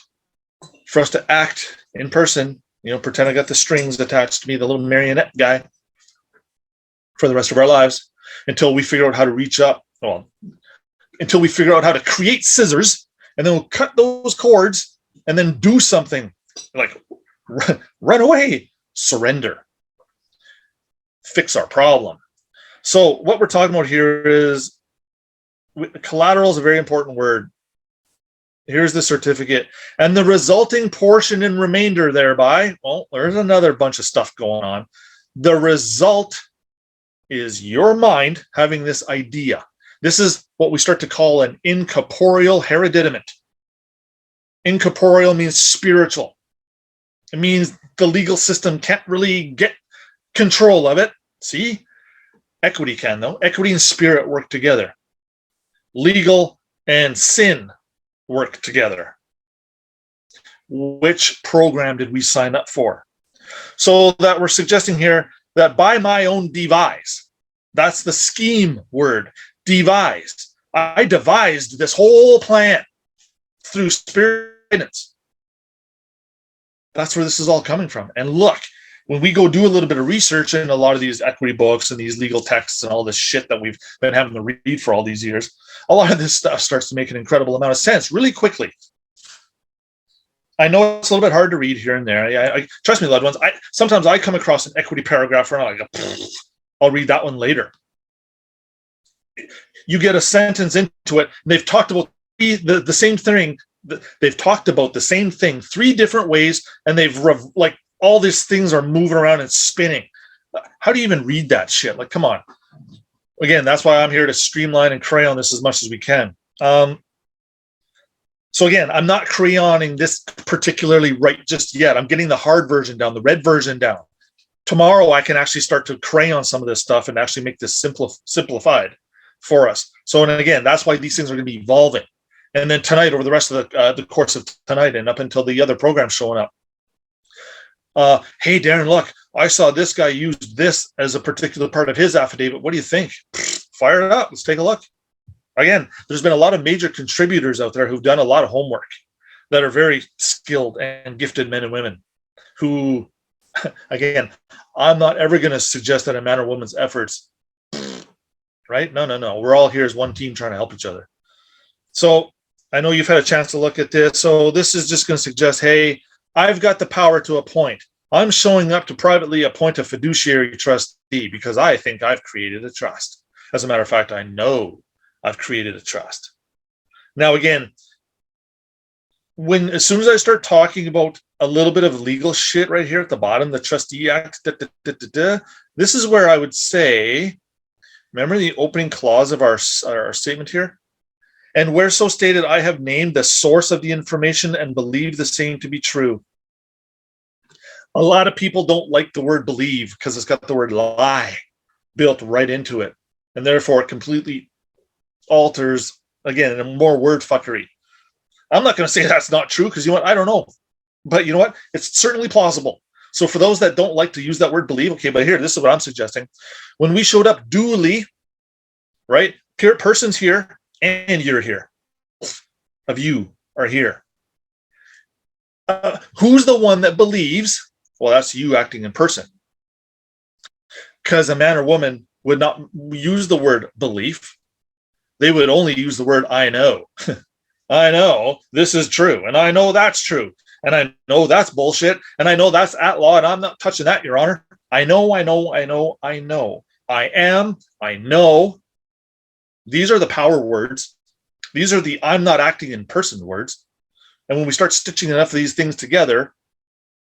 for us to act in person, pretend I got the strings attached to me, the little marionette guy, for the rest of our lives until we figure out how to reach up. Well, until we figure out how to create scissors, and then we'll cut those cords and then do something like run away, surrender, fix our problem. So what we're talking about here is collateral is a very important word. Here's the certificate and the resulting portion and remainder thereby. Well, there's another bunch of stuff going on. The result is your mind having this idea. This is what we start to call an incorporeal hereditament. Incorporeal means spiritual. It means the legal system can't really get control of it. See? Equity can, though. Equity and spirit work together. Legal and sin work together. Which program did we sign up for? So that we're suggesting here that by my own devise, that's the scheme word, devised. I devised this whole plan through spirit guidance. That's where this is all coming from. And look, when we go do a little bit of research in a lot of these equity books and these legal texts and all this shit that we've been having to read for all these years, a lot of this stuff starts to make an incredible amount of sense really quickly. I know it's a little bit hard to read here and there. I trust me, loved ones. Sometimes I come across an equity paragraph and I go, I'll read that one later. You get a sentence into it, and they've talked about the same thing. They've talked about the same thing 3 different ways, and they've all these things are moving around and spinning. How do you even read that shit? Like, come on. Again, that's why I'm here to streamline and crayon this as much as we can. So again, I'm not crayoning this particularly right just yet. I'm getting the hard version down, the red version down. Tomorrow, I can actually start to crayon some of this stuff and actually make this simplified for us. So, and again, that's why these things are going to be evolving. And then tonight, over the rest of the course of tonight and up until the other programs showing up, Hey, Darren, look, I saw this guy use this as a particular part of his affidavit. What do you think? Fire it up. Let's take a look. Again, there's been a lot of major contributors out there who've done a lot of homework that are very skilled and gifted men and women who, again, I'm not ever going to suggest that a man or woman's efforts, right? No. We're all here as one team trying to help each other. So I know you've had a chance to look at this. So this is just going to suggest, hey, I've got the power to appoint. I'm showing up to privately appoint a fiduciary trustee because I think I've created a trust. As a matter of fact, I know I've created a trust. Now, again, as soon as I start talking about a little bit of legal shit right here at the bottom, the Trustee Act, this is where I would say, remember the opening clause of our statement here? And where so stated, I have named the source of the information and believe the same to be true. A lot of people don't like the word believe because it's got the word lie built right into it. And therefore it completely alters, again, more word fuckery. I'm not going to say that's not true because you know what? I don't know. But you know what? It's certainly plausible. So for those that don't like to use that word believe, okay, but here, this is what I'm suggesting. When we showed up duly, right? Person's here and you're here. Of you are here. Who's the one that believes? Well, that's you acting in person. Because a man or woman would not use the word belief. They would only use the word I know. I know this is true, and I know that's true, and I know that's bullshit, and I know that's at law, and I'm not touching that, Your Honor. I know. I am, I know. These are the power words. These are the I'm not acting in person words. And when we start stitching enough of these things together,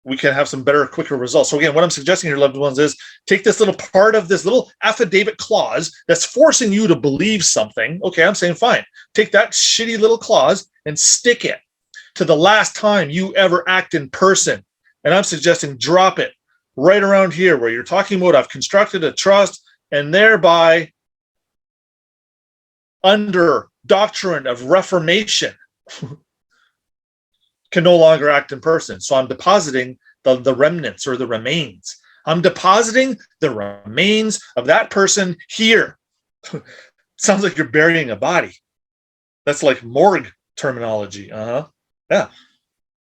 we can have some better, quicker results. So again, what I'm suggesting here, loved ones, is take this little part of this little affidavit clause that's forcing you to believe something. Okay, I'm saying fine. Take that shitty little clause and stick it to the last time you ever act in person. And I'm suggesting drop it right around here where you're talking about I've constructed a trust and thereby under doctrine of reformation can no longer act in person. So I'm depositing the remnants or the remains. I'm depositing the remains of that person here. Sounds like you're burying a body. That's like morgue terminology. Yeah.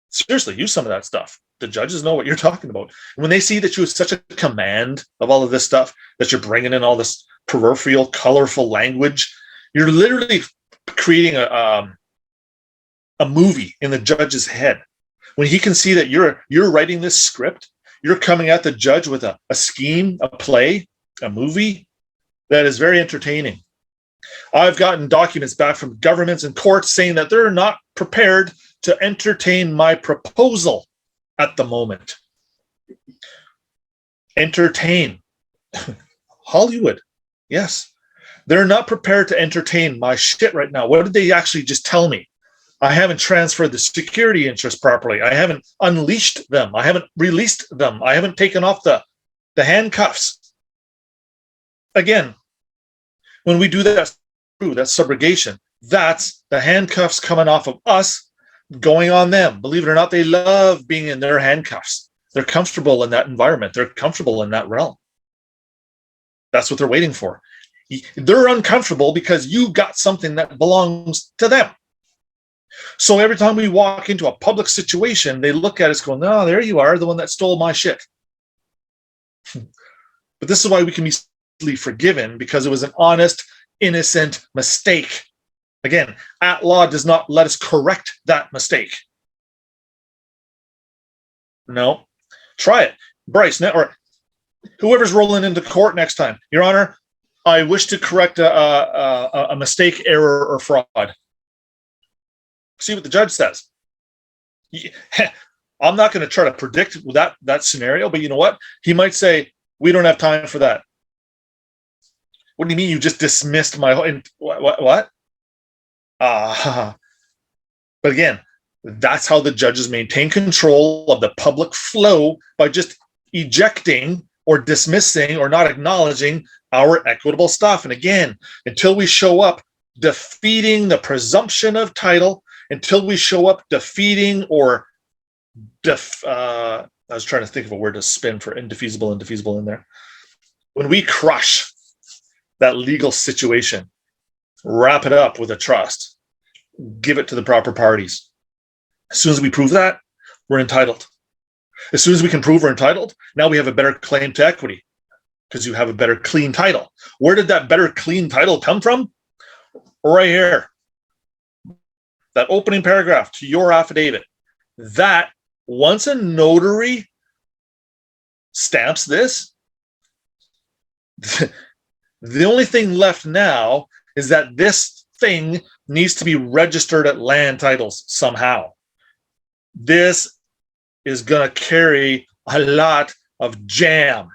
Seriously, use some of that stuff. The judges know what you're talking about. And when they see that you have such a command of all of this stuff, that you're bringing in all this peripheral, colorful language, you're literally creating a movie in the judge's head. When he can see that you're writing this script, you're coming at the judge with a scheme, a play, a movie that is very entertaining. I've gotten documents back from governments and courts saying that they're not prepared to entertain my proposal at the moment. Entertain. Hollywood. Yes. They're not prepared to entertain my shit right now. What did they actually just tell me? I haven't transferred the security interest properly. I haven't unleashed them. I haven't released them. I haven't taken off the handcuffs. Again, when we do that subrogation, that's the handcuffs coming off of us, going on them. Believe it or not, they love being in their handcuffs. They're comfortable in that environment. They're comfortable in that realm. That's what they're waiting for. They're uncomfortable because you got something that belongs to them. So every time we walk into a public situation, they look at us going, no, there you are, the one that stole my shit. But this is why we can be easily forgiven, because it was an honest, innocent mistake. Again, at law does not let us correct that mistake. No. Try it. Bryce, or whoever's rolling into court next time. Your Honor, I wish to correct a mistake, error, or fraud. See what the judge says. I'm not going to try to predict that scenario, but you know what? He might say, we don't have time for that. What do you mean you just dismissed my whole... What? But again, that's how the judges maintain control of the public flow, by just ejecting or dismissing or not acknowledging our equitable stuff. And again, until we show up defeating the presumption of title, until we show up defeating or I was trying to think of a word to spin for indefeasible in there. When we crush that legal situation, wrap it up with a trust, give it to the proper parties. As soon as we prove that, we're entitled. As soon as we can prove we're entitled, now we have a better claim to equity because you have a better clean title. Where did that better clean title come from? Right here. That opening paragraph to your affidavit. That once a notary stamps this, the only thing left now is that this thing needs to be registered at land titles somehow. This is going to carry a lot of jam.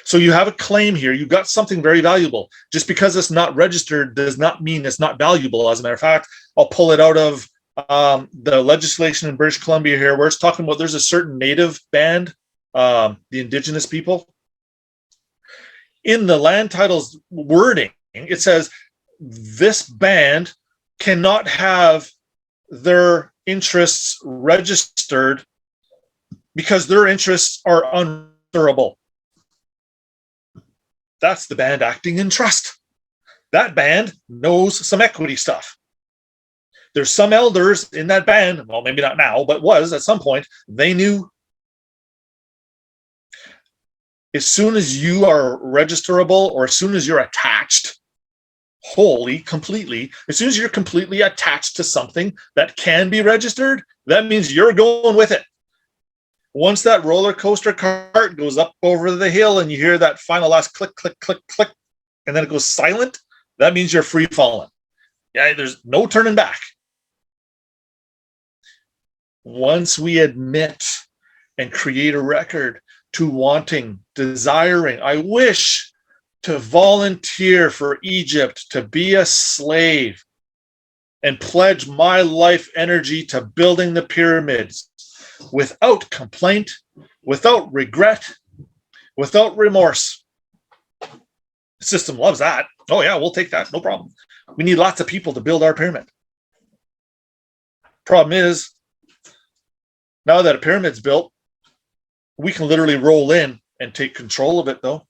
So you have a claim here. You got something very valuable. Just because it's not registered does not mean it's not valuable. As a matter of fact, I'll pull it out of the legislation in British Columbia here, where it's talking about there's a certain native band, the indigenous people. In the land titles wording, it says this band cannot have their interests registered because their interests are unanswerable. That's the band acting in trust. That band knows some equity stuff. There's some elders in that band, well, maybe not now, but was at some point, they knew. As soon as you are registerable, or as soon as you're attached wholly, completely, as soon as you're completely attached to something that can be registered, that means you're going with it. Once that roller coaster cart goes up over the hill and you hear that final last click, click, click, click, and then it goes silent, that means you're free falling. Yeah, there's no turning back. Once we admit and create a record to wanting, desiring, I wish to volunteer for Egypt, to be a slave, and pledge my life energy to building the pyramids without complaint, without regret, without remorse. The system loves that. Oh yeah, we'll take that, no problem. We need lots of people to build our pyramid. Problem is, now that a pyramid's built, we can literally roll in and take control of it, though,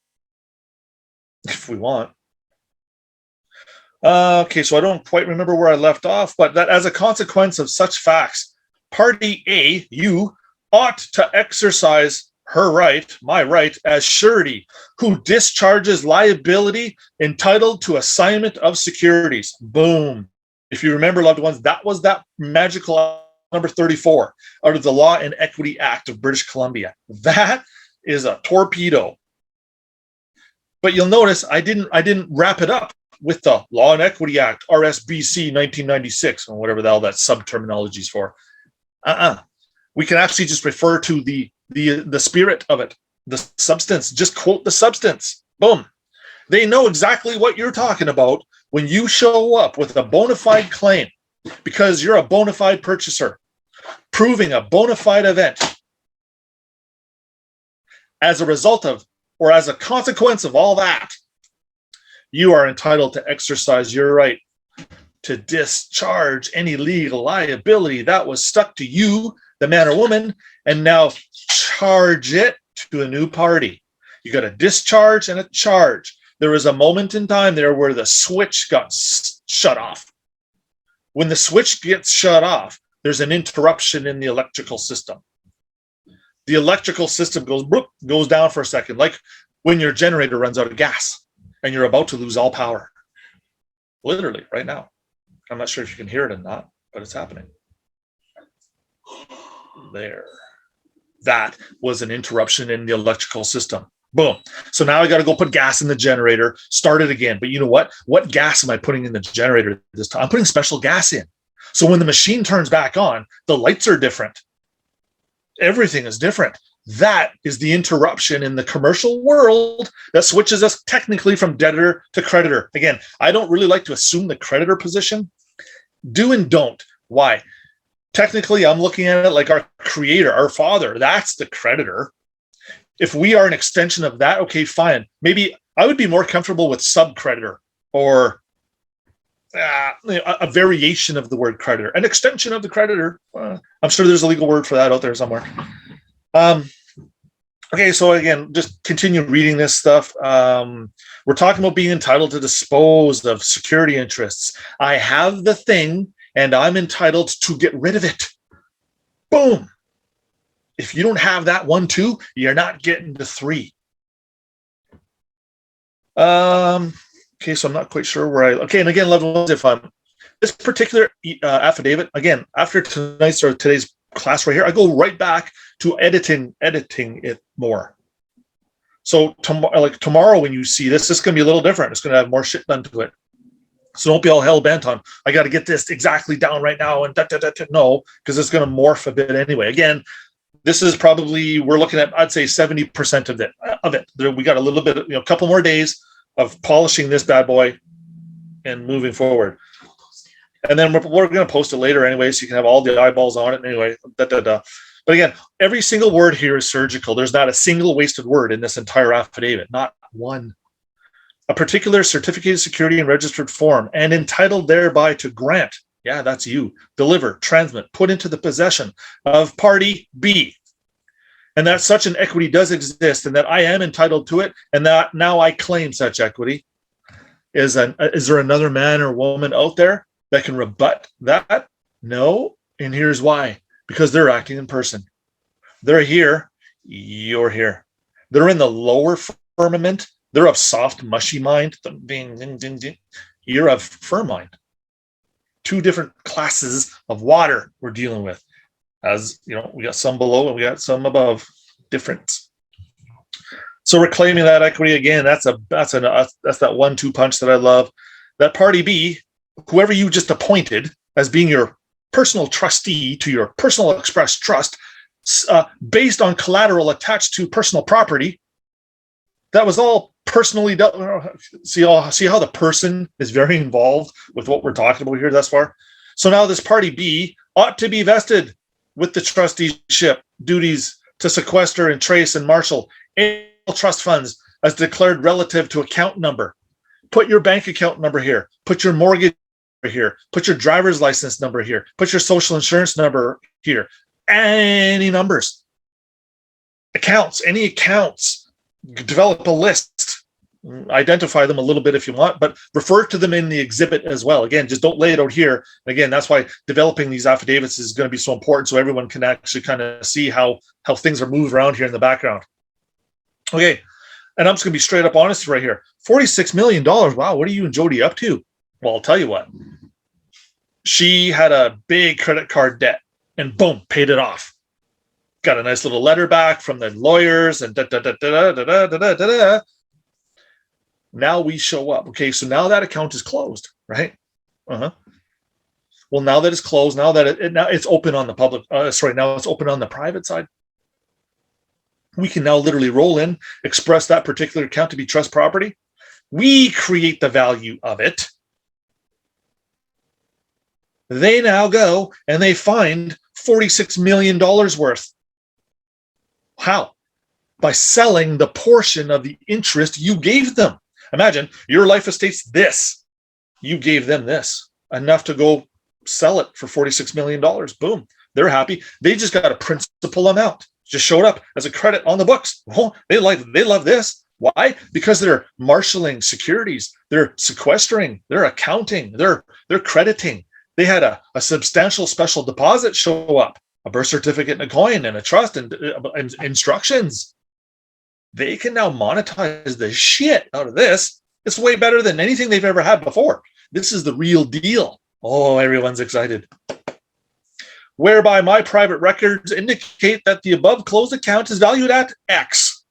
if we want. Okay, so I don't quite remember where I left off, but that as a consequence of such facts, Party A, you, ought to exercise her right, my right, as surety, who discharges liability entitled to assignment of securities. Boom. If you remember, loved ones, that was that magical number 34 out of the Law and Equity Act of British Columbia. That is a torpedo. But you'll notice I didn't wrap it up with the Law and Equity Act, RSBC 1996, or whatever the hell that sub-terminology is for. We can actually just refer to the spirit of it, the substance. Just quote the substance. Boom. They know exactly what you're talking about when you show up with a bona fide claim, because you're a bona fide purchaser, proving a bona fide event. As a result of, or as a consequence of all that, you are entitled to exercise your right to discharge any legal liability that was stuck to you, the man or woman, and now charge it to a new party. You got a discharge and a charge. There was a moment in time there where the switch got shut off. When the switch gets shut off, there's an interruption in the electrical system. The electrical system goes down for a second, like when your generator runs out of gas and you're about to lose all power. Literally, right now. I'm not sure if you can hear it or not, but it's happening. There. That was an interruption in the electrical system. Boom. So now I got to go put gas in the generator, start it again. But you know what? What gas am I putting in the generator this time? I'm putting special gas in. So when the machine turns back on, the lights are different. Everything is different. That is the interruption in the commercial world that switches us technically from debtor to creditor. Again, I don't really like to assume the creditor position. Do and don't. Why? Technically, I'm looking at it like our creator, our father. That's the creditor. If we are an extension of that, okay, fine. Maybe I would be more comfortable with sub-creditor or a variation of the word creditor, an extension of the creditor. I'm sure there's a legal word for that out there somewhere. Okay, so again, just continue reading this stuff. We're talking about being entitled to dispose of security interests. I have the thing and I'm entitled to get rid of it. Boom. If you don't have that 1, 2, you're not getting to 3. Okay, so I'm not quite sure where okay, and again, level 1, if I'm this particular affidavit, again, after tonight's or today's class right here, I go right back to editing it more. So tomorrow when you see this is going to be a little different. It's going to have more shit done to it. So don't be all hell bent on, I got to get this exactly down right now and no, because it's going to morph a bit anyway. Again, this is probably, we're looking at, I'd say 70% of it. We got a little bit, a couple more days of polishing this bad boy and moving forward. And then we're going to post it later anyway, so you can have all the eyeballs on it anyway. But again, every single word here is surgical. There's not a single wasted word in this entire affidavit, not one. A particular certificated security and registered form and entitled thereby to grant, yeah, that's you, deliver, transmit, put into the possession of party B. And that such an equity does exist and that I am entitled to it and that now I claim such equity. Is there another man or woman out there that can rebut that? No. And here's why. Because they're acting in person. They're here. You're here. They're in the lower firmament. They're of soft, mushy mind. You're of firm mind. 2 different classes of water we're dealing with. As you know, we got some below and we got some above. Difference. So we're claiming that equity again. That's that 1-2 punch that I love. That party B, whoever you just appointed as being your personal trustee to your personal express trust, based on collateral attached to personal property. That was all personally dealt. See how the person is very involved with what we're talking about here thus far. So now this party B ought to be vested with the trusteeship duties to sequester and trace and marshal all trust funds as declared relative to account number. Put your bank account number here. Put your mortgage number here. Put your driver's license number here. Put your social insurance number here. Any numbers. Accounts, any accounts. Develop a list. Identify them a little bit if you want, but refer to them in the exhibit as well. Again, just don't lay it out here. Again, that's why developing these affidavits is going to be so important, so everyone can actually kind of see how things are moved around here in the background. Okay, and I'm just going to be straight up honest right here. $46 million. Wow, what are you and Jody up to? Well, I'll tell you what. She had a big credit card debt, and boom, paid it off. Got a nice little letter back from the lawyers, and Now we show up. Okay, so now that account is closed, right? Well, now that it's closed, now that now it's open on the public. Now it's open on the private side. We can now literally roll in, express that particular account to be trust property. We create the value of it. They now go and they find $46 million worth. How? By selling the portion of the interest you gave them. Imagine your life estate's this. You gave them this. Enough to go sell it for $46 million. Boom. They're happy. They just got a principal amount. Just showed up as a credit on the books. Oh, they love this. Why? Because they're marshaling securities. They're sequestering. They're accounting. They're crediting. They had a substantial special deposit show up. A birth certificate and a coin and a trust and instructions. They can now monetize the shit out of this. It's way better than anything they've ever had before. This is the real deal. Oh, everyone's excited. Whereby my private records indicate that the above closed account is valued at X.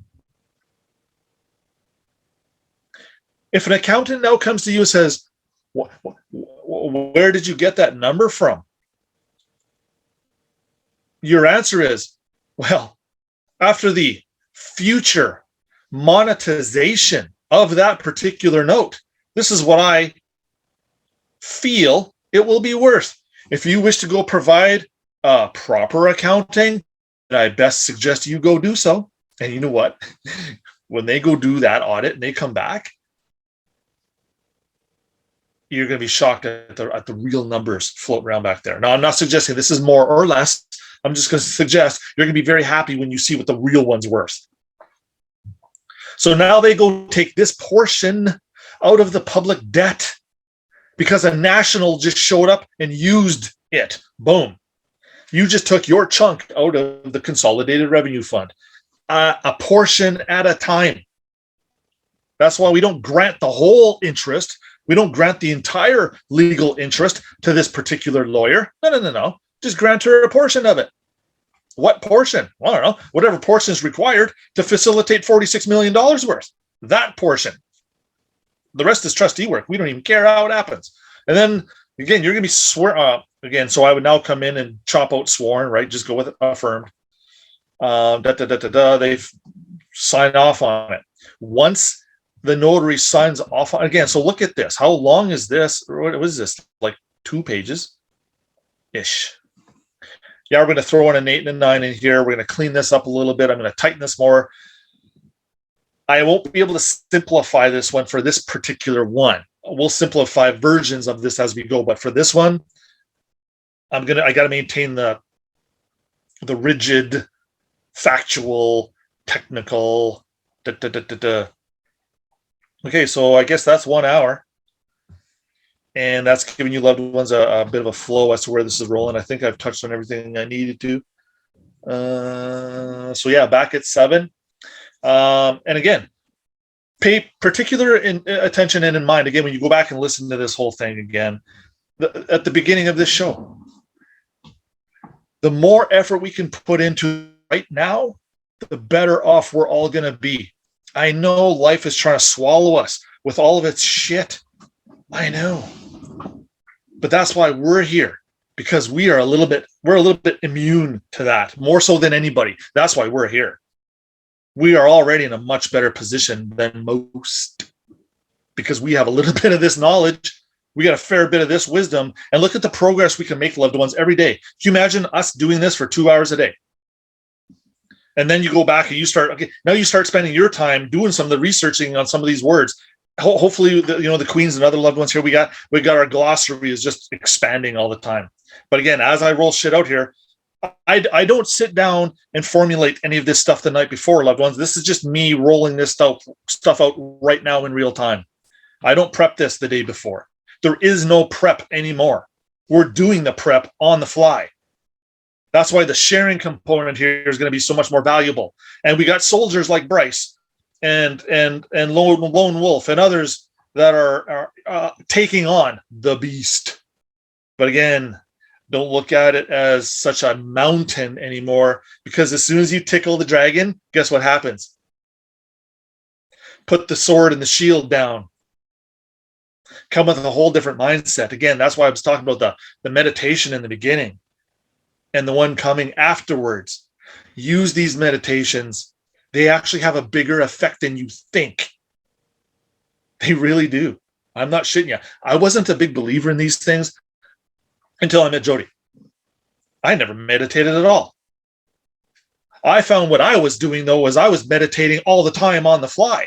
If an accountant now comes to you and says, where did you get that number from? Your answer is, well, after the future monetization of that particular note, this is what I feel it will be worth. If you wish to go provide proper accounting, I best suggest you go do so. And you know what? When they go do that audit and they come back, you're going to be shocked at the real numbers floating around back there. Now, I'm not suggesting this is more or less. I'm just going to suggest you're going to be very happy when you see what the real one's worth. So now they go take this portion out of the public debt because a national just showed up and used it. Boom. You just took your chunk out of the consolidated revenue fund, a portion at a time. That's why we don't grant the whole interest. We don't grant the entire legal interest to this particular lawyer. No. Just grant her a portion of it. What portion? Well, I don't know. Whatever portion is required to facilitate $46 million worth. That portion. The rest is trustee work. We don't even care how it happens. And then, again, you're going to be again, so I would now come in and chop out sworn, right? Just go with affirmed. They've signed off on it. Once the notary signs off on, again, so look at this. How long is this? What is this? Like 2 pages-ish. Yeah, we're going to throw in an 8 and a 9 in here. We're going to clean this up a little bit. I'm going to tighten this more. I won't be able to simplify this one for this particular one. We'll simplify versions of this as we go. But for this one, I got to maintain the rigid, factual, technical. Okay, so I guess that's 1 hour. And that's giving you loved ones a bit of a flow as to where this is rolling. I think I've touched on everything I needed to. So yeah, back at 7. And again, pay particular attention and in mind, again, when you go back and listen to this whole thing again, at the beginning of this show, the more effort we can put into right now, the better off we're all going to be. I know life is trying to swallow us with all of its shit. I know. But that's why we're here, because we're a little bit immune to that, more so than anybody. That's why we're here. We are already in a much better position than most because we have a little bit of this knowledge. We got a fair bit of this wisdom, and look at the progress we can make, loved ones, every day. Can you imagine us doing this for 2 hours a day? And then you go back and you start spending your time doing some of the researching on some of these words. Hopefully, the queens and other loved ones here, we got our glossary is just expanding all the time. But again, as I roll shit out here, I don't sit down and formulate any of this stuff the night before, loved ones. This is just me rolling this stuff out right now in real time. I don't prep this the day before. There is no prep anymore. We're doing the prep on the fly. That's why the sharing component here is going to be so much more valuable. And we got soldiers like Bryce and Lone Wolf and others that are taking on the beast. But again, don't look at it as such a mountain anymore, because as soon as you tickle the dragon, guess what happens? Put the sword and the shield down. Come with a whole different mindset. Again, that's why I was talking about the meditation in the beginning and the one coming afterwards. Use these meditations. They actually have a bigger effect than you think. They really do. I'm not shitting you. I wasn't a big believer in these things until I met Jody. I never meditated at all. I found what I was doing, though, was I was meditating all the time on the fly.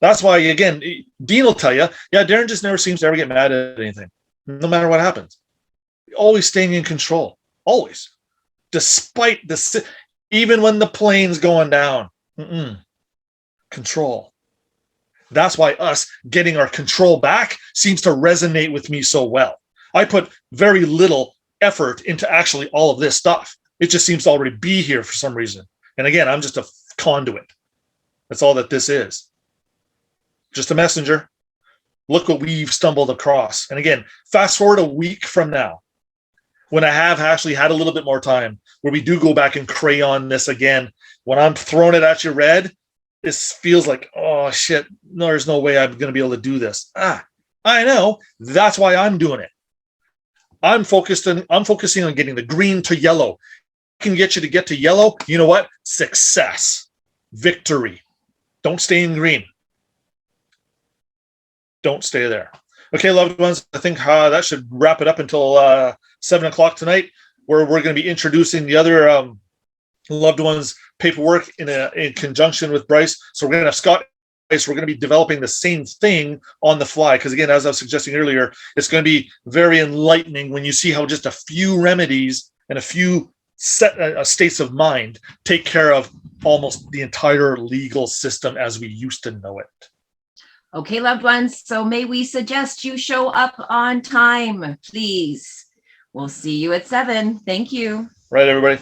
That's why, again, Dean will tell you, yeah, Darren just never seems to ever get mad at anything, no matter what happens. Always staying in control. Always. Despite even when the plane's going down. Control. That's why us getting our control back seems to resonate with me so well. I put very little effort into actually all of this stuff. It just seems to already be here for some reason. And again, I'm just a conduit. That's all that this is. Just a messenger. Look what we've stumbled across. And again, fast forward a week from now, when I have actually had a little bit more time, where we do go back and crayon this again. When I'm throwing it at you red, this feels like, oh shit, no, there's no way I'm going to be able to do this. I know. That's why I'm doing it. I'm focusing on getting the green to yellow. I can get you to get to yellow. You know what? Success. Victory. Don't stay in green. Don't stay there. Okay, loved ones, I think that should wrap it up until 7 o'clock tonight, where we're going to be introducing the other loved ones paperwork in conjunction with Bryce. So we're going to have Scott we're going to be developing the same thing on the fly. Because again, as I was suggesting earlier, it's going to be very enlightening when you see how just a few remedies and a few states of mind take care of almost the entire legal system as we used to know it. Okay, loved ones. So may we suggest you show up on time, please. We'll see you at 7. Thank you. Right, everybody.